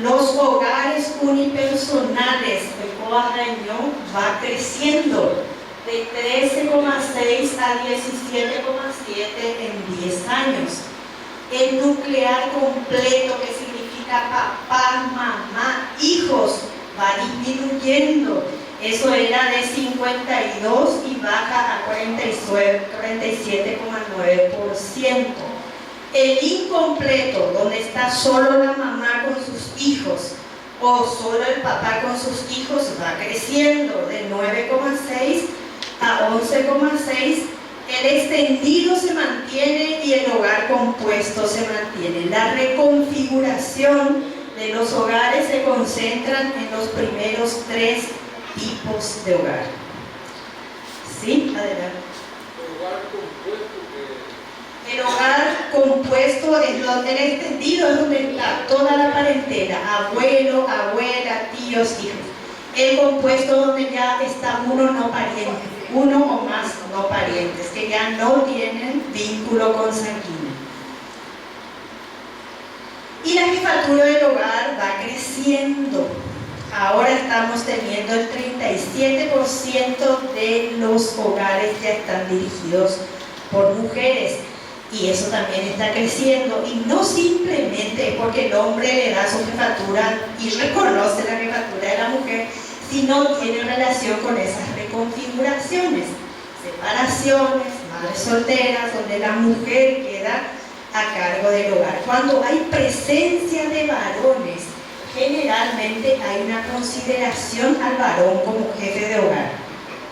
Los hogares unipersonales de Coajañón va creciendo de 13,6 a 17,7 en 10 años. El nuclear completo, que significa papá, mamá, hijos, va disminuyendo. Eso era de 52 y baja a 47,9%. El incompleto, donde está solo la mamá con sus hijos o solo el papá con sus hijos, va creciendo de 9,6 a 11,6. El extendido se mantiene y el hogar compuesto se mantiene. La reconfiguración de los hogares se concentran en los primeros 3 tipos de hogar. ¿Sí? Adelante. El hogar compuesto es donde el extendido es donde está toda la parentela, abuelo, abuela, tíos, hijos. El compuesto donde ya está uno no pariente, uno o más no parientes, que ya no tienen vínculo consanguíneo. Y la jefatura del hogar va creciendo. Ahora estamos teniendo el 37% de los hogares ya están dirigidos por mujeres. Y eso también está creciendo, y no simplemente porque el hombre le da su jefatura y reconoce la jefatura de la mujer, sino tiene relación con esas reconfiguraciones, separaciones, madres solteras, donde la mujer queda a cargo del hogar. Cuando hay presencia de varones, generalmente hay una consideración al varón como jefe de hogar,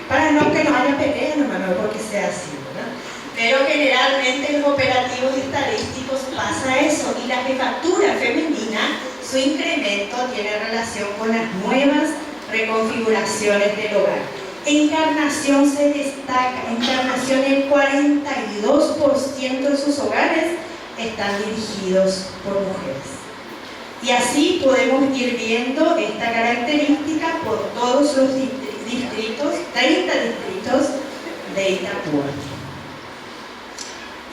para no que no haya pelea, no porque sea así, ¿verdad? Pero generalmente en los operativos estadísticos pasa eso, y la jefatura femenina, su incremento tiene relación con las nuevas reconfiguraciones del hogar. Encarnación se destaca. Encarnación, el 42% de sus hogares están dirigidos por mujeres. Y así podemos ir viendo esta característica por todos los distritos, 30 distritos de Itapúa.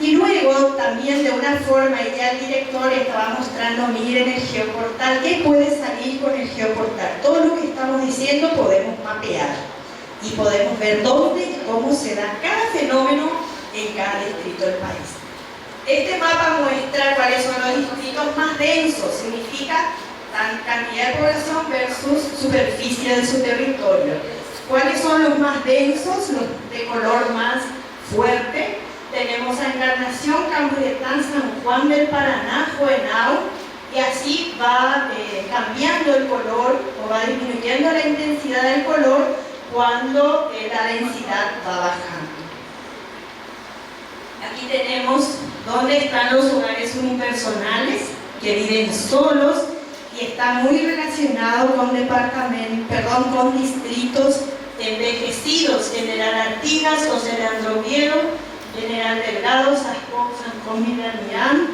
Y luego también de una forma, y ya el director estaba mostrando, miren el geoportal, ¿qué puede salir con el geoportal? Todo lo que estamos diciendo podemos mapear y podemos ver dónde y cómo se da cada fenómeno en cada distrito del país. Este mapa muestra cuáles son los distritos más densos, significa cantidad de población versus superficie de su territorio. ¿Cuáles son los más densos, los de color más fuerte? Tenemos a Encarnación, Camburetán, San Juan del Paraná, Juvenao, y así va cambiando el color o va disminuyendo la intensidad del color cuando la densidad va bajando. Aquí tenemos dónde están los hogares unipersonales que viven solos y está muy relacionado con con distritos envejecidos, General Artigas, José Leandro Oviedo, General Delgado, San Comilán,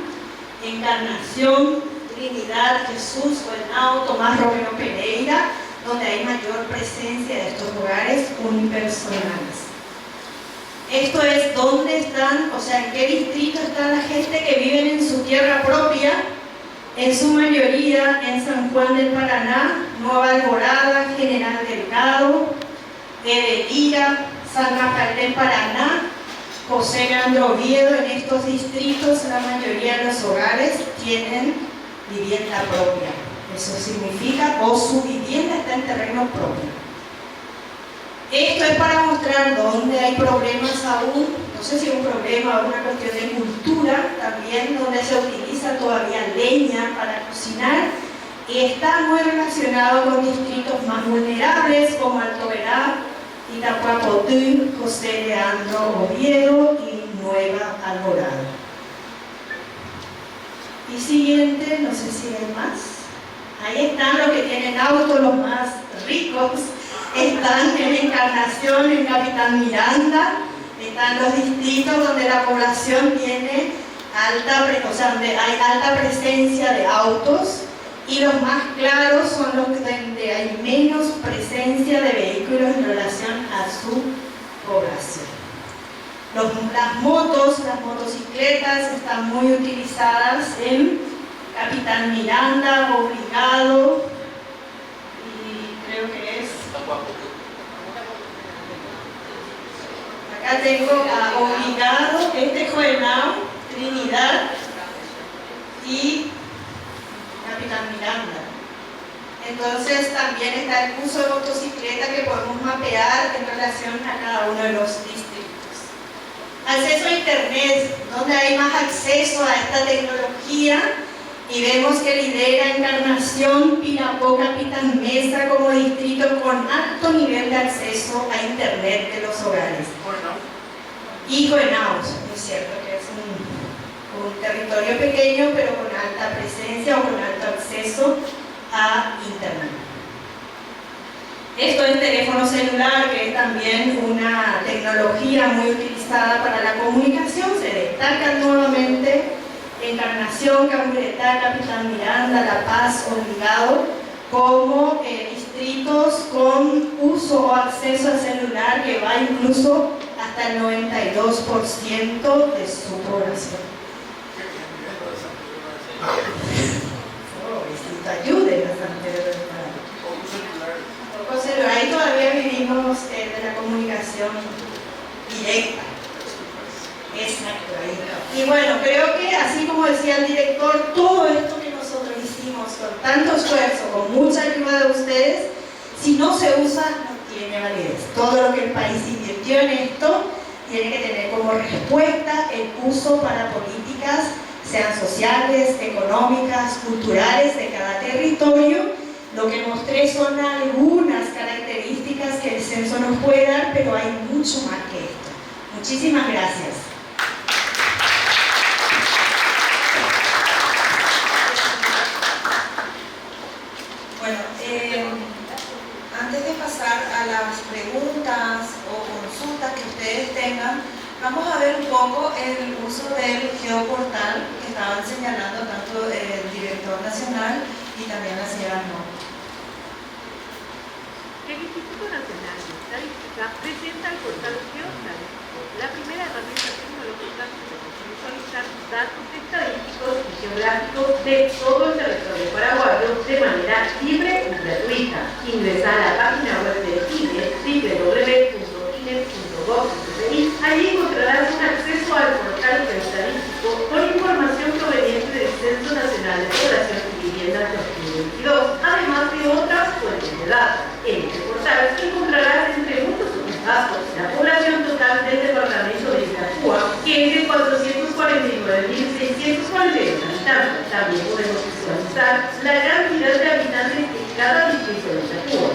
Encarnación, Trinidad, Jesús, Juvenao, Tomás Romero Pereira, donde hay mayor presencia de estos hogares unipersonales. Esto es dónde están, o sea, en qué distrito está la gente que vive en su tierra propia, en su mayoría en San Juan del Paraná, Nueva Alborada, General Delgado, Heredia, San Rafael del Paraná, José Leandro Oviedo. En estos distritos la mayoría de los hogares tienen vivienda propia. Eso significa, o su vivienda está en terreno propio. Esto es para mostrar dónde hay problemas aún, no sé si un problema o una cuestión de cultura, también donde se utiliza todavía leña para cocinar, y está muy relacionado con distritos más vulnerables como Alto Verá, Itapuapotú, José Leandro Oviedo y Nueva Alborada. Y siguiente, no sé si hay más. Ahí están los que tienen autos, los más ricos. Están en Encarnación, en Capitán Miranda. Están los distritos donde la población tiene donde hay alta presencia de autos. Y los más claros son los donde hay menos presencia de vehículos en relación a su población. Las motocicletas están muy utilizadas en Capitán Miranda, Obligado, y creo que es... Acá tengo a Obligado, Juvenal, Trinidad y Capitán Miranda. Entonces también está el uso de motocicleta que podemos mapear en relación a cada uno de los distritos. Acceso a Internet, donde hay más acceso a esta tecnología, y vemos que lidera Encarnación, Pinapó, Capitán Mesa como distrito con alto nivel de acceso a Internet de los hogares. Y Juvenal, es cierto que es un territorio pequeño, pero con alta presencia o con alto acceso a Internet. Esto es teléfono celular, que es también una tecnología muy utilizada para la comunicación. Se destacan nuevamente Encarnación, Camburetá, Capitán Miranda, La Paz, Obligado, como distritos con uso o acceso al celular que va incluso hasta el 92% de su población. Ayuden a San Pedro del Páramo. Ahí todavía vivimos de la comunicación directa. Exacto, ahí. Y bueno, creo que así como decía el director, todo esto que nosotros hicimos con tanto esfuerzo, con mucha ayuda de ustedes, si no se usa, no tiene validez. Todo lo que el país invirtió en esto tiene que tener como respuesta el uso para políticas, sean sociales, económicas, culturales de cada territorio. Lo que mostré son algunas características que el censo nos puede dar, pero hay mucho más que esto. Muchísimas gracias. Bueno, antes de pasar a las preguntas o consultas que ustedes tengan, vamos a ver un poco el uso del geoportal que estaban señalando tanto el director nacional y también la señora No. El Instituto Nacional de Estadística presenta el portal geoestadístico, la primera herramienta tecnológica que permite visualizar datos estadísticos y geográficos de todo el territorio paraguayo de manera libre y gratuita. Ingresa a la página web de INE, www.ine.gov.bi. Allí encontrarás un acceso al portal geoestadístico con información proveniente del Censo Nacional de Población y Vivienda 2022, además de otras fuentes de datos. En este portal encontrarás entre muchos otros datos la población total del departamento de Itapúa, que es de 449.642 habitantes. También podemos visualizar la cantidad de habitantes de cada distrito de Itapúa.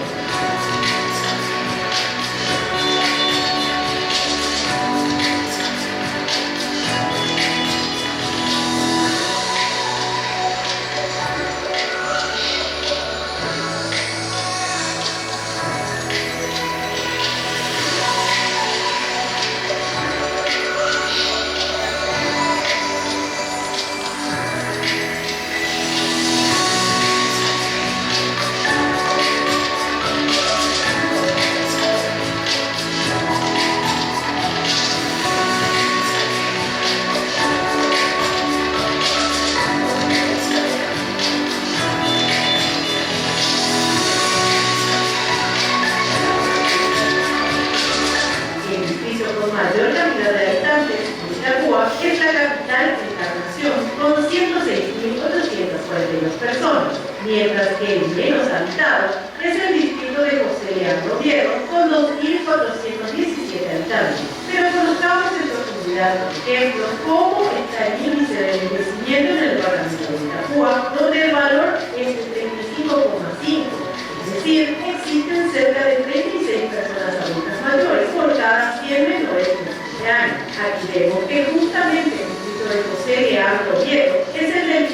Mientras que el menos habitado es el distrito de José Leandro Viejo, con 2.417 habitantes. Pero conozcamos en profundidad, por ejemplo, cómo está el índice de envejecimiento en el departamento de Itapúa, donde el valor es de 35,5. Es decir, existen cerca de 36 personas adultas mayores por cada 100 menores de 15 años. Aquí vemos que justamente el distrito de José Leandro Viejo es el del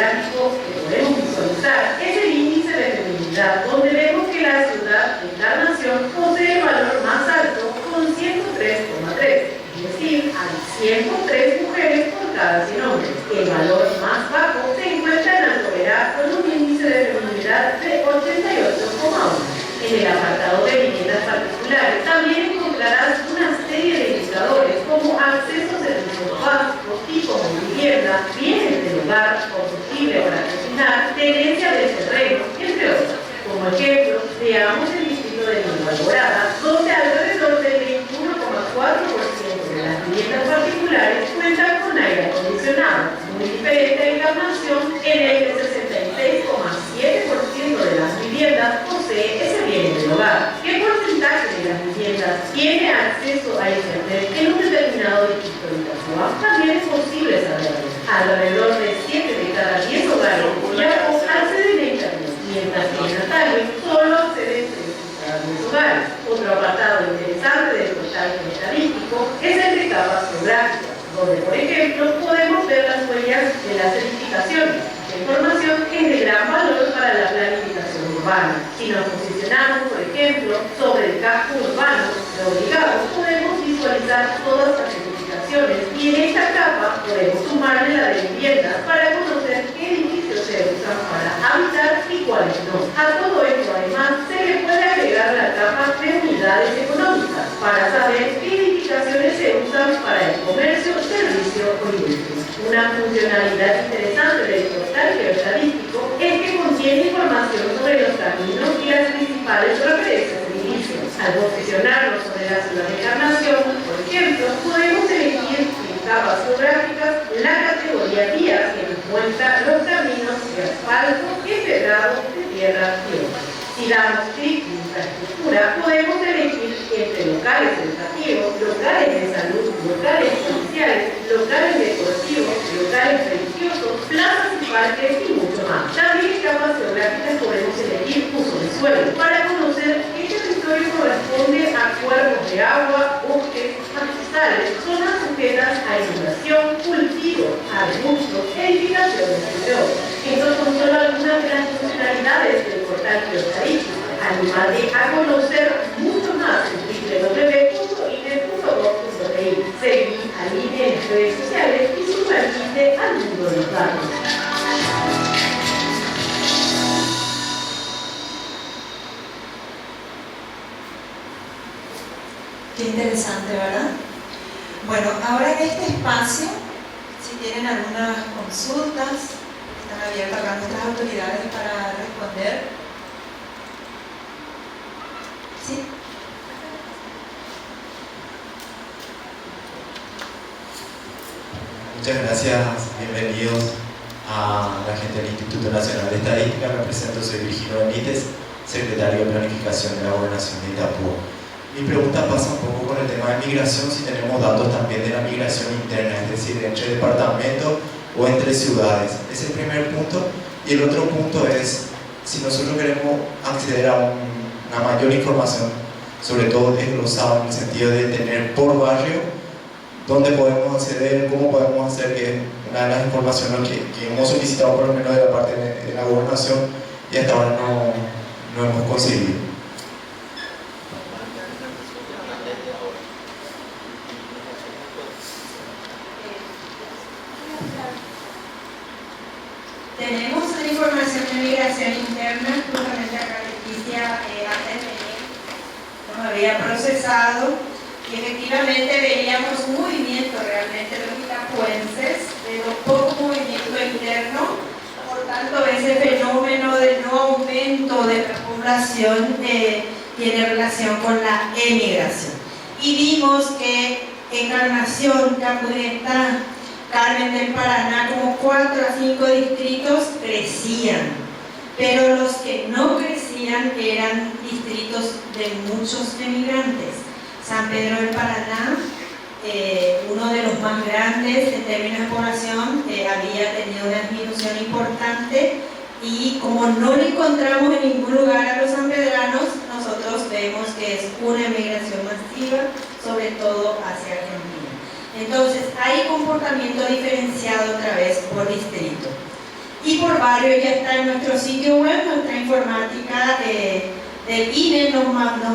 gráfico que podemos visualizar es el índice de feminidad, donde vemos que la ciudad de Encarnación posee el valor más alto con 103,3, es decir, hay 103 mujeres por cada 100 hombres. El valor más bajo se encuentra en Altoverá con un índice de feminidad de 88,1. En el apartado de viviendas particulares también encontrarás una serie de indicadores como acceso a servicios básicos, tipo vivienda, bienes del hogar, combustible para cocinar, tenencia del terreno, entre otros. Como ejemplo, veamos el distrito de Nueva Alborada, donde alrededor del 21,4% de las viviendas particulares cuentan con aire acondicionado, muy diferente a Encarnación, en el que 66,7% de las viviendas posee ese bien del hogar. ¿Qué porcentaje de las viviendas tiene acceso a Internet en un determinado distrito de habitación? También es posible saberlo. Alrededor de 7 de cada 10 hogares ya acceden a Internet, mientras que en Natalio solo acceden 3 de cada 10 hogares. Otro apartado interesante del portal estadístico es el de capas geográficas, donde, por ejemplo, podemos ver las huellas de las edificaciones. La información es de gran valor para la planificación urbana. Si nos posicionamos, por ejemplo, sobre el casco urbano de Obligado, podemos visualizar todas las edificaciones y en esta capa podemos sumarle la de viviendas para conocer qué edificios se usan para habitar y cuáles no. A todo esto, además, se le puede agregar la capa de unidades económicas para saber qué edificaciones se usan para el comercio, servicio o industria. Una funcionalidad interesante del portal geoestadístico es que contiene información sobre los caminos y las principales referencias de inicio. Al posicionarnos sobre la ciudad de Encarnación, por ejemplo, podemos elegir en capas geográficas la categoría vías que nos muestra los caminos de asfalto, empedrado, de tierra y otros. Si damos clic en infraestructura, podemos elegir entre locales educativos, locales de salud, locales comerciales, locales deportivos, locales religiosos, plazas y parques y mucho más. También en capas geográficas podemos elegir uso de suelo para conocer qué territorio corresponde a cuerpos de agua, bosques, pastizales, zonas sujetas a inundación, cultivo, arbustos, edificaciones, entre otros. Estas son solo algunas de las funcionalidades del portal geoestadístico, además de conocer mucho más en www.ine.gov.bi. Seguí al INE en las redes sociales y sumergirte al mundo de los datos. Qué interesante, ¿verdad? Bueno, ahora en este espacio, si tienen algunas consultas, están abiertas acá nuestras autoridades para responder. ¿Sí? Muchas gracias, bienvenidos a la gente del Instituto Nacional de Estadística. Me presento, soy Virgilio Benítez, secretario de Planificación de la Gobernación de Itapúa. Mi pregunta pasa un poco con el tema de migración, si tenemos datos también de la migración interna, es decir, entre departamentos o entre ciudades. Es el primer punto. Y el otro punto es, si nosotros queremos acceder a una mayor información, sobre todo desglosado en el sentido de tener por barrio, dónde podemos acceder, cómo podemos hacer, que es una de las informaciones que hemos solicitado por lo menos de la parte de la gobernación y hasta ahora no hemos conseguido. Tenemos la información de migración interna, justamente acá Leticia antes de venir nos había procesado y efectivamente veíamos movimiento realmente de los itapuenses, pero poco movimiento interno, por tanto ese fenómeno del no aumento de la población tiene relación con la emigración. Y vimos que Encarnación, Cambureta, Carmen del Paraná, como 4 a 5 distritos crecían, pero los que no crecían eran distritos de muchos emigrantes. San Pedro del Paraná, uno de los más grandes en términos de población, había tenido una disminución importante y como no le encontramos en ningún lugar a los sanpedranos, nosotros vemos que es una emigración masiva, sobre todo hacia Argentina. Entonces, hay comportamiento diferenciado otra vez por distrito. Y por barrio ya está en nuestro sitio web, nuestra informática del INE nos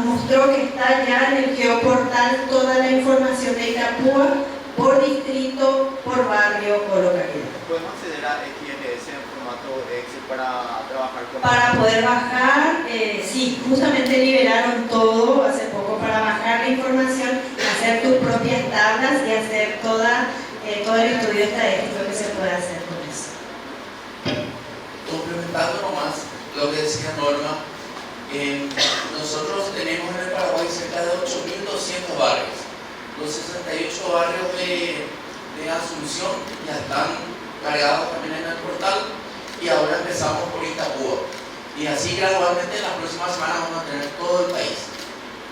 mostró que está ya en el geoportal toda la información de Itapúa por distrito, por barrio o localidad. ¿Podemos acceder a XLS en formato Excel para trabajar con... Para poder bajar, sí, justamente liberaron todo hace poco para bajar la información, hacer tus propias tablas y hacer todo el estudio estadístico que se puede hacer con eso. Complementando nomás lo que decía Norma, nosotros tenemos en el Paraguay cerca de 8.200 barrios. Los 68 barrios de Asunción ya están cargados también en el portal y ahora empezamos por Itapúa. Y así gradualmente en las próximas semanas vamos a tener todo el país.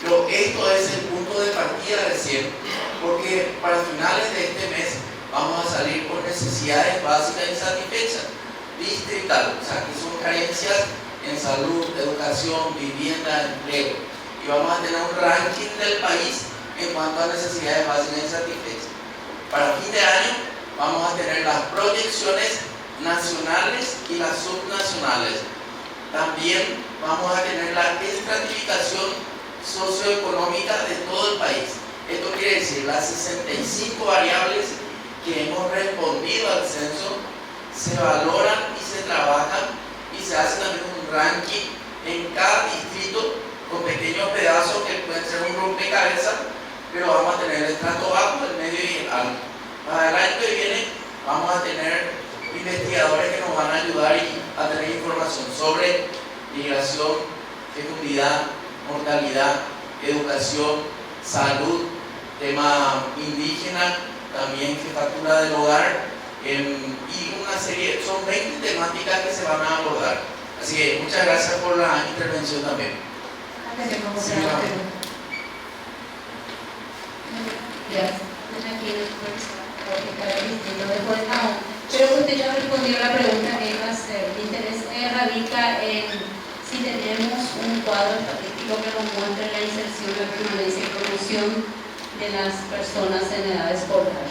Pero esto es el punto de partida recién, porque para finales de este mes vamos a salir con necesidades básicas insatisfechas, distrital, o sea que son carencias en salud, educación, vivienda, empleo. Y vamos a tener un ranking del país en cuanto a necesidades básicas insatisfechas. Para fin de año vamos a tener las proyecciones nacionales y las subnacionales. También vamos a tener la estratificación socioeconómica de todo el país. Esto quiere decir las 65 variables que hemos respondido al censo se valoran y se trabajan y se hace también un ranking en cada distrito con pequeños pedazos que pueden ser un rompecabezas, pero vamos a tener el estrato bajo, el medio y el alto. Para el año que viene vamos a tener investigadores que nos van a ayudar a tener información sobre migración, fecundidad, mortalidad, educación, salud, tema indígena, también jefatura del hogar y una serie, son 20 temáticas que se van a abordar. Así que muchas gracias por la intervención también. Creo que usted ya respondió la pregunta que iba a hacer. Mi interés radica en si tenemos un cuadro estadístico que nos muestre la inserción, la permanencia y promoción de las personas en edad escolar.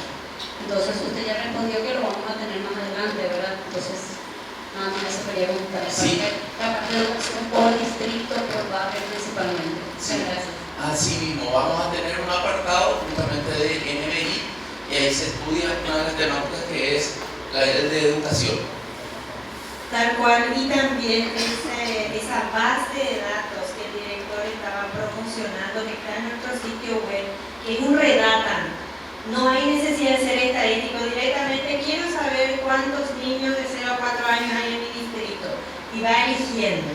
Entonces usted ya respondió que lo vamos a tener más adelante, ¿verdad? Entonces, nada más eso quería preguntar. Sí. La parte de educación por distrito, por barrio principalmente. Sí. Muchas gracias. Así mismo, vamos a tener un apartado justamente de NBI y ahí se estudia una de las temáticas que es la ley de educación. Tal cual, y también esa base de datos que el director estaba promocionando, que está en nuestro sitio web, que es un Redatan. No hay necesidad de ser estadístico directamente. Quiero saber cuántos niños de 0 a 4 años hay en mi distrito. Y va eligiendo.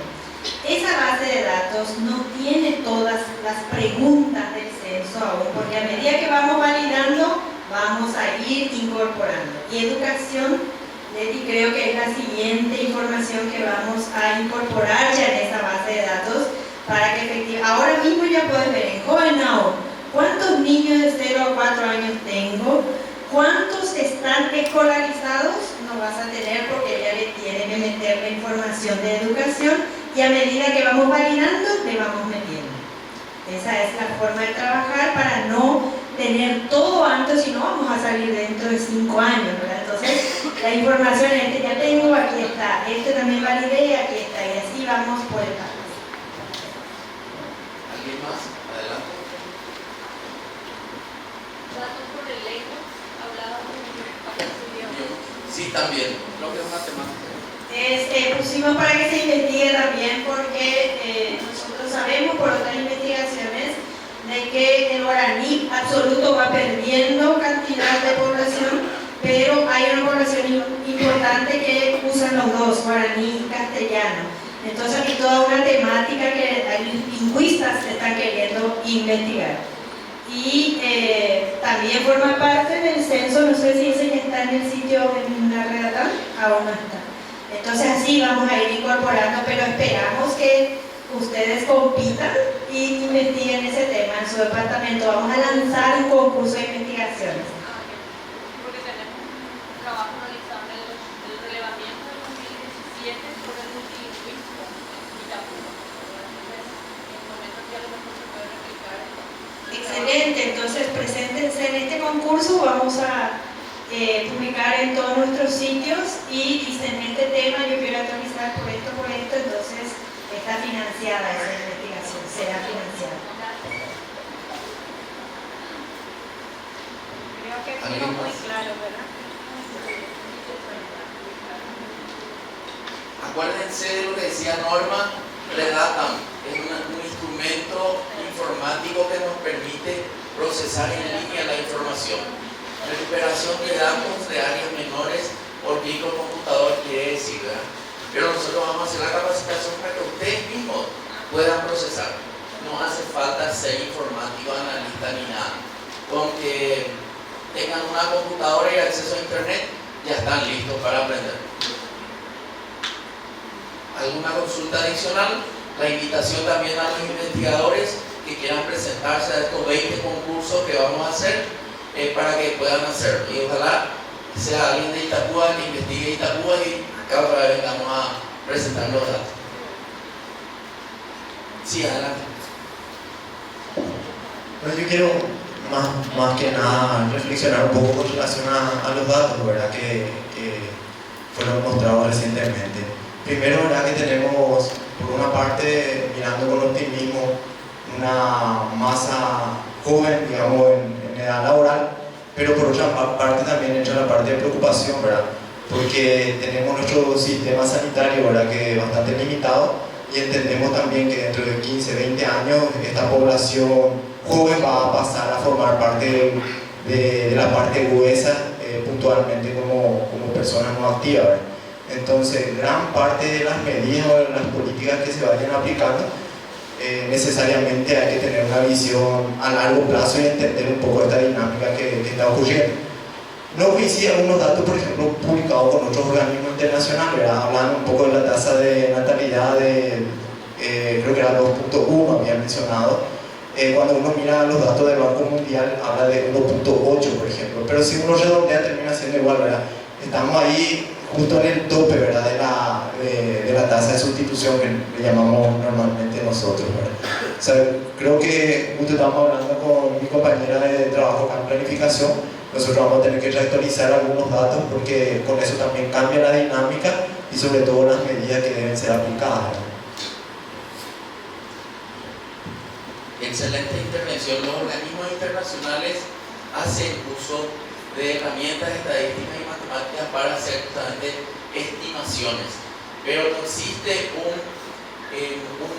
Esa base de datos no tiene todas las preguntas del censo aún, porque a medida que vamos validando, vamos a ir incorporando. Y educación, Leti, creo que es la siguiente información que vamos a incorporar ya en esa base de datos, para que efectivamente, ahora mismo ya puedes ver en Jovenao, ¿cuántos niños de 0 a 4 años tengo? ¿Cuántos están escolarizados? No vas a tener porque ya le tiene que meter la información de educación y a medida que vamos validando, le vamos metiendo. Esa es la forma de trabajar para no tener todo antes, si no vamos a salir dentro de 5 años, ¿verdad? Entonces, la información, este ya tengo, aquí está, este también validé, aquí está, y así vamos por etapas. ¿Alguien más? Adelante. Datos sobre lengua, hablaba de Sí, también. Creo que es una temática. Pusimos para que se investigue también porque nosotros sabemos por otras investigaciones de que el guaraní absoluto va perdiendo cantidad de población, pero hay una población importante que usan los dos, guaraní y castellano. Entonces hay toda una temática que lingüistas están queriendo investigar. Y también forma parte del censo, no sé si ese ya está en el sitio en la redacción, aún no está. Entonces así vamos a ir incorporando, pero esperamos que ustedes compitan y investiguen ese tema en su departamento. Vamos a lanzar un concurso de investigaciones. porque tenemos un trabajo realizado en el relevamiento del 2017 sobre el multilingüismo y la Entonces, en momentos ya lo mejor se puede replicar. Excelente, entonces preséntense en este concurso, vamos a publicar en todos nuestros sitios y dicen, este tema yo quiero actualizar por esto, entonces está financiada esa investigación, será financiada. Creo que ha sido muy claro, ¿verdad? Acuérdense de lo que decía Norma, Redatam es un instrumento informático que nos permite procesar en línea la información. Recuperación de datos de áreas menores por microcomputador quiere decir, ¿verdad? Pero nosotros vamos a hacer la capacitación para que ustedes mismos puedan procesar. No hace falta ser informático, analista ni nada. Con que tengan una computadora y acceso a internet, ya están listos para aprender. ¿Alguna consulta adicional? La invitación también a los investigadores que quieran presentarse a estos 20 concursos que vamos a hacer para que puedan hacerlo. Y ojalá sea alguien de Itapúa que investigue Itapúa y acá otra vez vengamos a presentar los datos. Sí, adelante. Bueno, yo quiero más que nada reflexionar un poco con relación a los datos, ¿verdad? Que fueron mostrados recientemente. Primero, ¿verdad? Que tenemos, por una parte, mirando con optimismo, una masa joven, digamos, en edad laboral, pero por otra parte también entra la parte de preocupación, ¿verdad? Porque tenemos nuestro sistema sanitario, ¿verdad? Que es bastante limitado y entendemos también que dentro de 15, 20 años esta población joven va a pasar a formar parte de la parte gruesa puntualmente como personas no activas, ¿verdad? Entonces, gran parte de las medidas o de las políticas que se vayan aplicando, necesariamente hay que tener una visión a largo plazo y entender un poco esta dinámica que está ocurriendo. No coinciden algunos datos, por ejemplo, publicados con otros organismos internacionales, ¿verdad? Hablan un poco de la tasa de natalidad creo que era 2.1, habían mencionado. Cuando uno mira los datos del Banco Mundial, habla de 1.8, por ejemplo. Pero si uno redondea, termina siendo igual, ¿verdad? Estamos ahí justo en el tope, ¿verdad? De la tasa de sustitución que le llamamos normalmente nosotros, ¿verdad? O sea, creo que justo estamos hablando con mi compañera de trabajo acá en planificación. Nosotros vamos a tener que reactualizar algunos datos porque con eso también cambia la dinámica y sobre todo las medidas que deben ser aplicadas, ¿verdad? Excelente intervención. Los organismos internacionales hacen uso de herramientas estadísticas y matemáticas para hacer justamente estimaciones, pero no existe un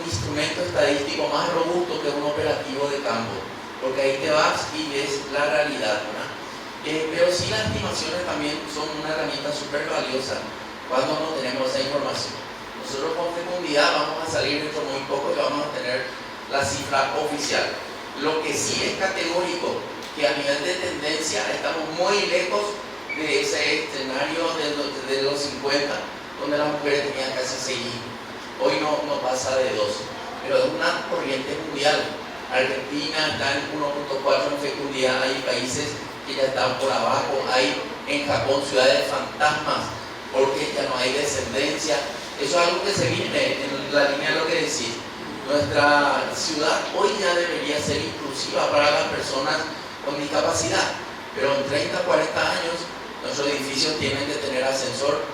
instrumento estadístico más robusto que un operativo de campo, porque ahí te vas y ves la realidad, ¿verdad? Pero sí, las estimaciones también son una herramienta súper valiosa cuando no tenemos esa información. Nosotros con fecundidad vamos a salir dentro de muy poco y vamos a tener la cifra oficial. Lo que sí es categórico, que a nivel de tendencia estamos muy lejos de ese escenario de los 50, donde las mujeres tenían casi 6 hijos. Hoy no pasa de 2, pero es una corriente mundial. Argentina está en 1.4 en fecundidad, hay países que ya están por abajo, hay en Japón ciudades fantasmas porque ya no hay descendencia. Eso es algo que se viene en la línea de lo que decís. Nuestra ciudad hoy ya debería ser inclusiva para las personas con discapacidad, pero en 30, 40 años nuestros edificios tienen que tener ascensor,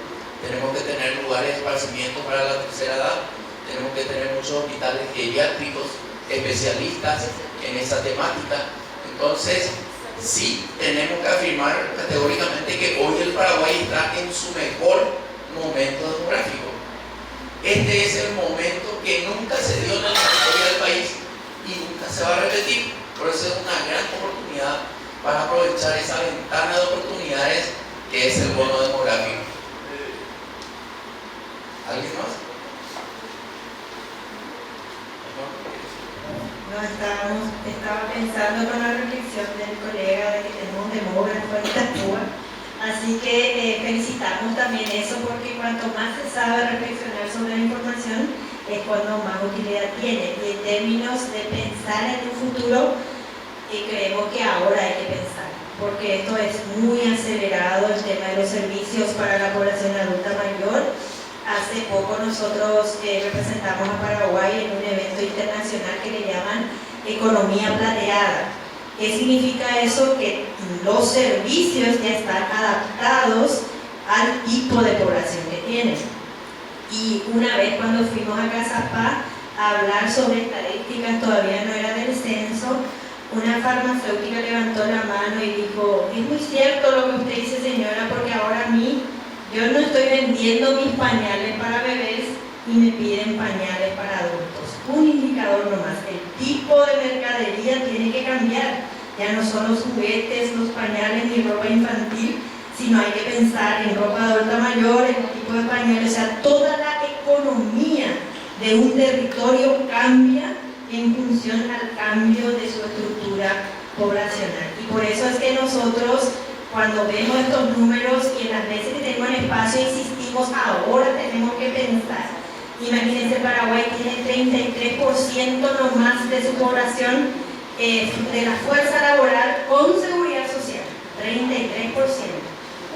tenemos que tener lugares de esparcimiento para la tercera edad, tenemos que tener muchos hospitales geriátricos, especialistas en esa temática. Entonces, sí tenemos que afirmar categóricamente que hoy el Paraguay está en su mejor momento demográfico. Este es el momento que nunca se dio en la historia del país y nunca se va a repetir. Por eso es una gran oportunidad para aprovechar esa ventana de oportunidades que es el bono demográfico. ¿Alguien más? No, estaba pensando con la reflexión del colega de que tenemos un demógrafo en Itapúa, así que felicitamos también eso, porque cuanto más se sabe reflexionar sobre la información es cuando más utilidad tiene. Y en términos de pensar en un futuro, creemos que ahora hay que pensar, porque esto es muy acelerado, el tema de los servicios para la población adulta mayor. Hace poco nosotros representamos a Paraguay en un evento internacional que le llaman Economía Plateada, ¿Qué significa eso? Que los servicios ya están adaptados al tipo de población que tienen. Y una vez cuando fuimos a Cazapá a hablar sobre estadísticas, todavía no era del censo, una farmacéutica levantó la mano y dijo: es muy cierto lo que usted dice, señora, porque ahora a mí, yo no estoy vendiendo mis pañales para bebés y me piden pañales para adultos. Un indicador nomás, el tipo de mercadería tiene que cambiar. Ya no son los juguetes, los pañales ni ropa infantil, sino hay que pensar en ropa de adulta mayor, en el tipo de pañales. O sea, toda la economía de un territorio cambia en función al cambio de su estructura poblacional. Y por eso es que nosotros, cuando vemos estos números y en las veces que tenemos el espacio, insistimos: ahora tenemos que pensar. Imagínense, Paraguay tiene 33% nomás de su población de la fuerza laboral con seguridad social, 33%.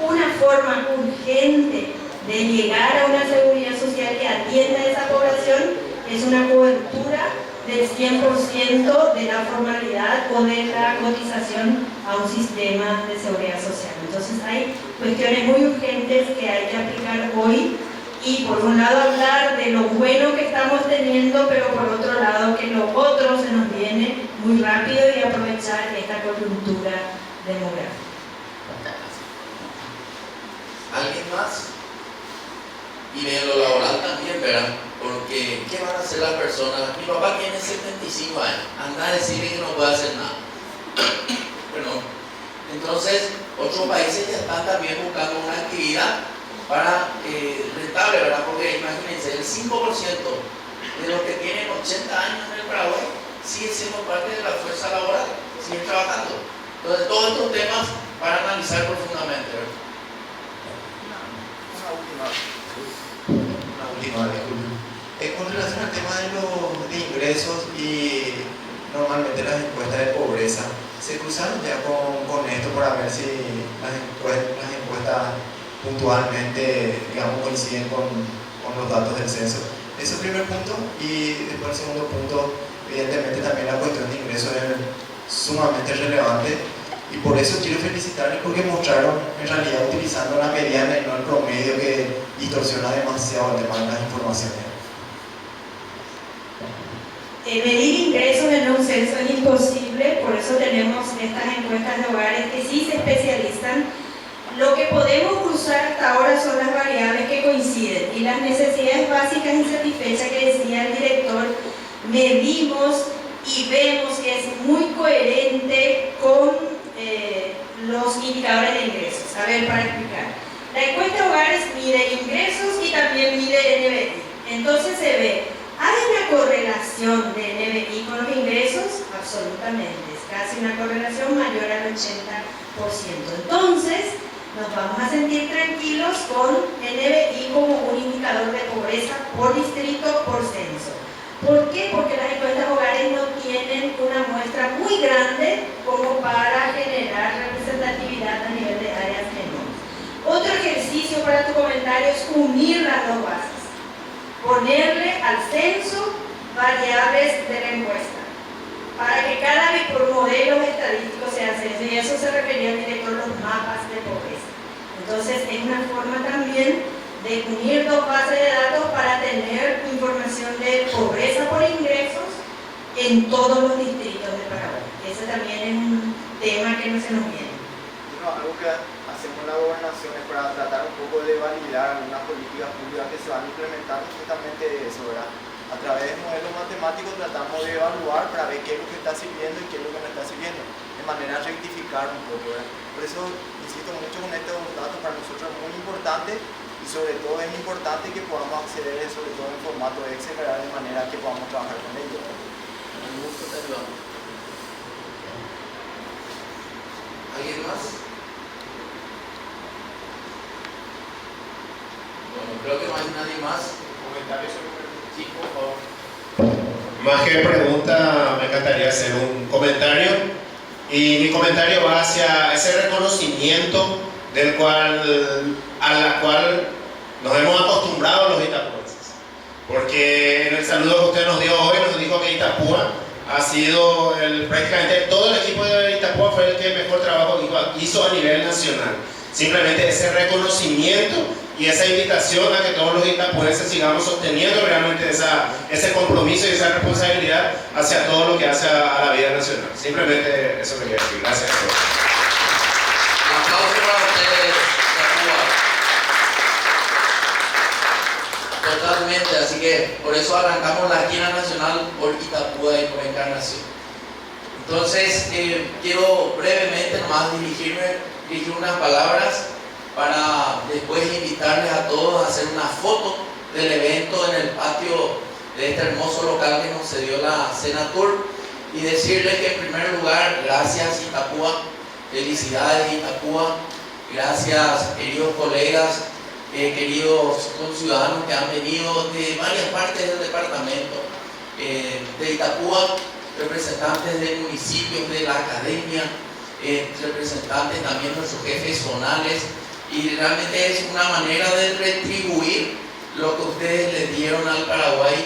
Una forma urgente de llegar a una seguridad social que atienda a esa población es una cobertura del 100% de la formalidad o de la cotización a un sistema de seguridad social. Entonces hay cuestiones muy urgentes que hay que aplicar hoy. Y por un lado hablar de lo bueno que estamos teniendo, pero por otro lado que lo otro se nos viene muy rápido y aprovechar esta coyuntura demográfica. ¿Alguien más? Y en lo laboral también, ¿verdad? Porque ¿qué van a hacer las personas? Mi papá tiene 75 años, anda a decirle que no puede hacer nada. Perdón. Entonces, otros países ya están también buscando una actividad para rentable, ¿verdad? Porque imagínense, el 5% de los que tienen 80 años en el Paraguay siguen siendo parte de la fuerza laboral, siguen trabajando. Entonces, todos estos temas para analizar profundamente, ¿verdad? Una última, disculpe. Con relación al tema de ingresos y normalmente las encuestas de pobreza, ¿se cruzan ya con esto para ver si las encuestas puntualmente, digamos, coinciden con los datos del censo? Ese es el primer punto. Y después el segundo punto, evidentemente también la cuestión de ingresos es sumamente relevante, y por eso quiero felicitarles porque mostraron en realidad utilizando la mediana y no el promedio, que distorsiona demasiado el tema de las informaciones. Medir ingresos en un censo es imposible, por eso tenemos estas encuestas de hogares que sí se especializan. Lo que podemos cruzar hasta ahora son las variables que coinciden y las necesidades básicas insatisfechas que decía el director. Medimos y vemos que es muy coherente con los indicadores de ingresos. A ver, para explicar. La encuesta de hogares mide ingresos y también mide NBI. Entonces se ve, ¿hay una correlación de NBI con los ingresos? Absolutamente. Es casi una correlación mayor al 80%. Entonces, nos vamos a sentir tranquilos con NBI como un indicador de pobreza por distrito, por censo. ¿Por qué? Porque las encuestas hogares no tienen una muestra muy grande como para generar representatividad a nivel de áreas menores. Otro ejercicio para tu comentario es unir las dos bases. Ponerle al censo variables de la encuesta, para que cada vez por modelos estadísticos se hace eso, y eso se refería al director los mapas de pobreza. Entonces es una forma también de unir dos bases de datos para tener información de pobreza por ingresos en todos los distritos de Paraguay. Ese también es un tema que no se nos viene. Bueno, algo que hacemos en la gobernación es para tratar un poco de validar algunas políticas públicas que se van implementando, justamente eso, ¿verdad? A través de modelos matemáticos tratamos de evaluar para ver qué es lo que está sirviendo y qué es lo que no está sirviendo, de manera a rectificar un poco, ¿verdad? Por eso insisto mucho con estos datos, para nosotros es muy importante, y sobre todo es importante que podamos acceder, sobre todo en formato Excel, ¿verdad? De manera que podamos trabajar con ellos. Un gusto, te ayudamos. ¿Alguien más? Bueno, creo que no hay nadie más. ¿Comentarios sobre el chico, por favor? Más que pregunta, me encantaría hacer un comentario, y mi comentario va hacia ese reconocimiento a la cual nos hemos acostumbrado los itapuenses, porque en el saludo que usted nos dio hoy nos dijo que Itapúa ha sido prácticamente todo el equipo de Itapúa fue el que mejor trabajo hizo a nivel nacional. Simplemente ese reconocimiento y esa invitación a que todos los itapuenses sigamos sosteniendo realmente ese compromiso y esa responsabilidad hacia todo lo que hace a la vida nacional. Simplemente eso quería decir. Gracias a todos. Un aplauso para ustedes, Itapúa. Totalmente, así que por eso arrancamos la esquina nacional por Itapúa y por Encarnación. Entonces, quiero brevemente nomás dirigir unas palabras para después invitarles a todos a hacer una foto del evento en el patio de este hermoso local que nos cedió la Senatur y decirles que en primer lugar, gracias Itapúa, felicidades Itapúa, gracias queridos colegas, queridos conciudadanos que han venido de varias partes del departamento de Itapúa, representantes de municipios, de la academia, representantes también de nuestros jefes zonales, y realmente es una manera de retribuir lo que ustedes le dieron al Paraguay,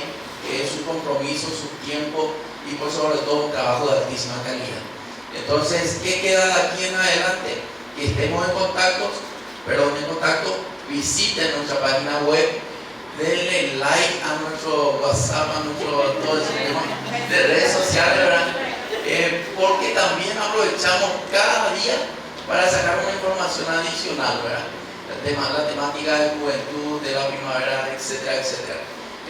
su compromiso, su tiempo y por sobre todo un trabajo de altísima calidad. Entonces, ¿qué queda de aquí en adelante? Que estemos en contacto, visiten nuestra página web, denle like a nuestro WhatsApp, a todo ese tema de redes sociales, ¿verdad? Porque también aprovechamos cada día para sacar una información adicional, ¿verdad? La temática de juventud, de la primavera, etcétera, etcétera.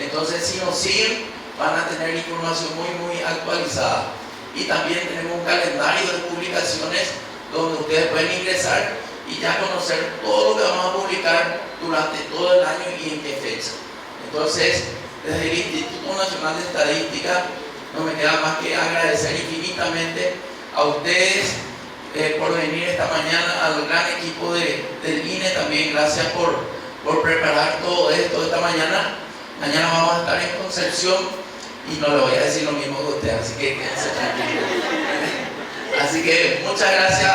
Entonces, si nos siguen, van a tener información muy actualizada. Y también tenemos un calendario de publicaciones donde ustedes pueden ingresar y ya conocer todo lo que vamos a publicar durante todo el año y en qué fecha. Entonces, desde el Instituto Nacional de Estadística, no me queda más que agradecer infinitamente a ustedes por venir esta mañana, al gran equipo del INE también, gracias por preparar todo esto esta mañana. Mañana vamos a estar en Concepción y no le voy a decir lo mismo que usted, así que quédense tranquilos. Así que muchas gracias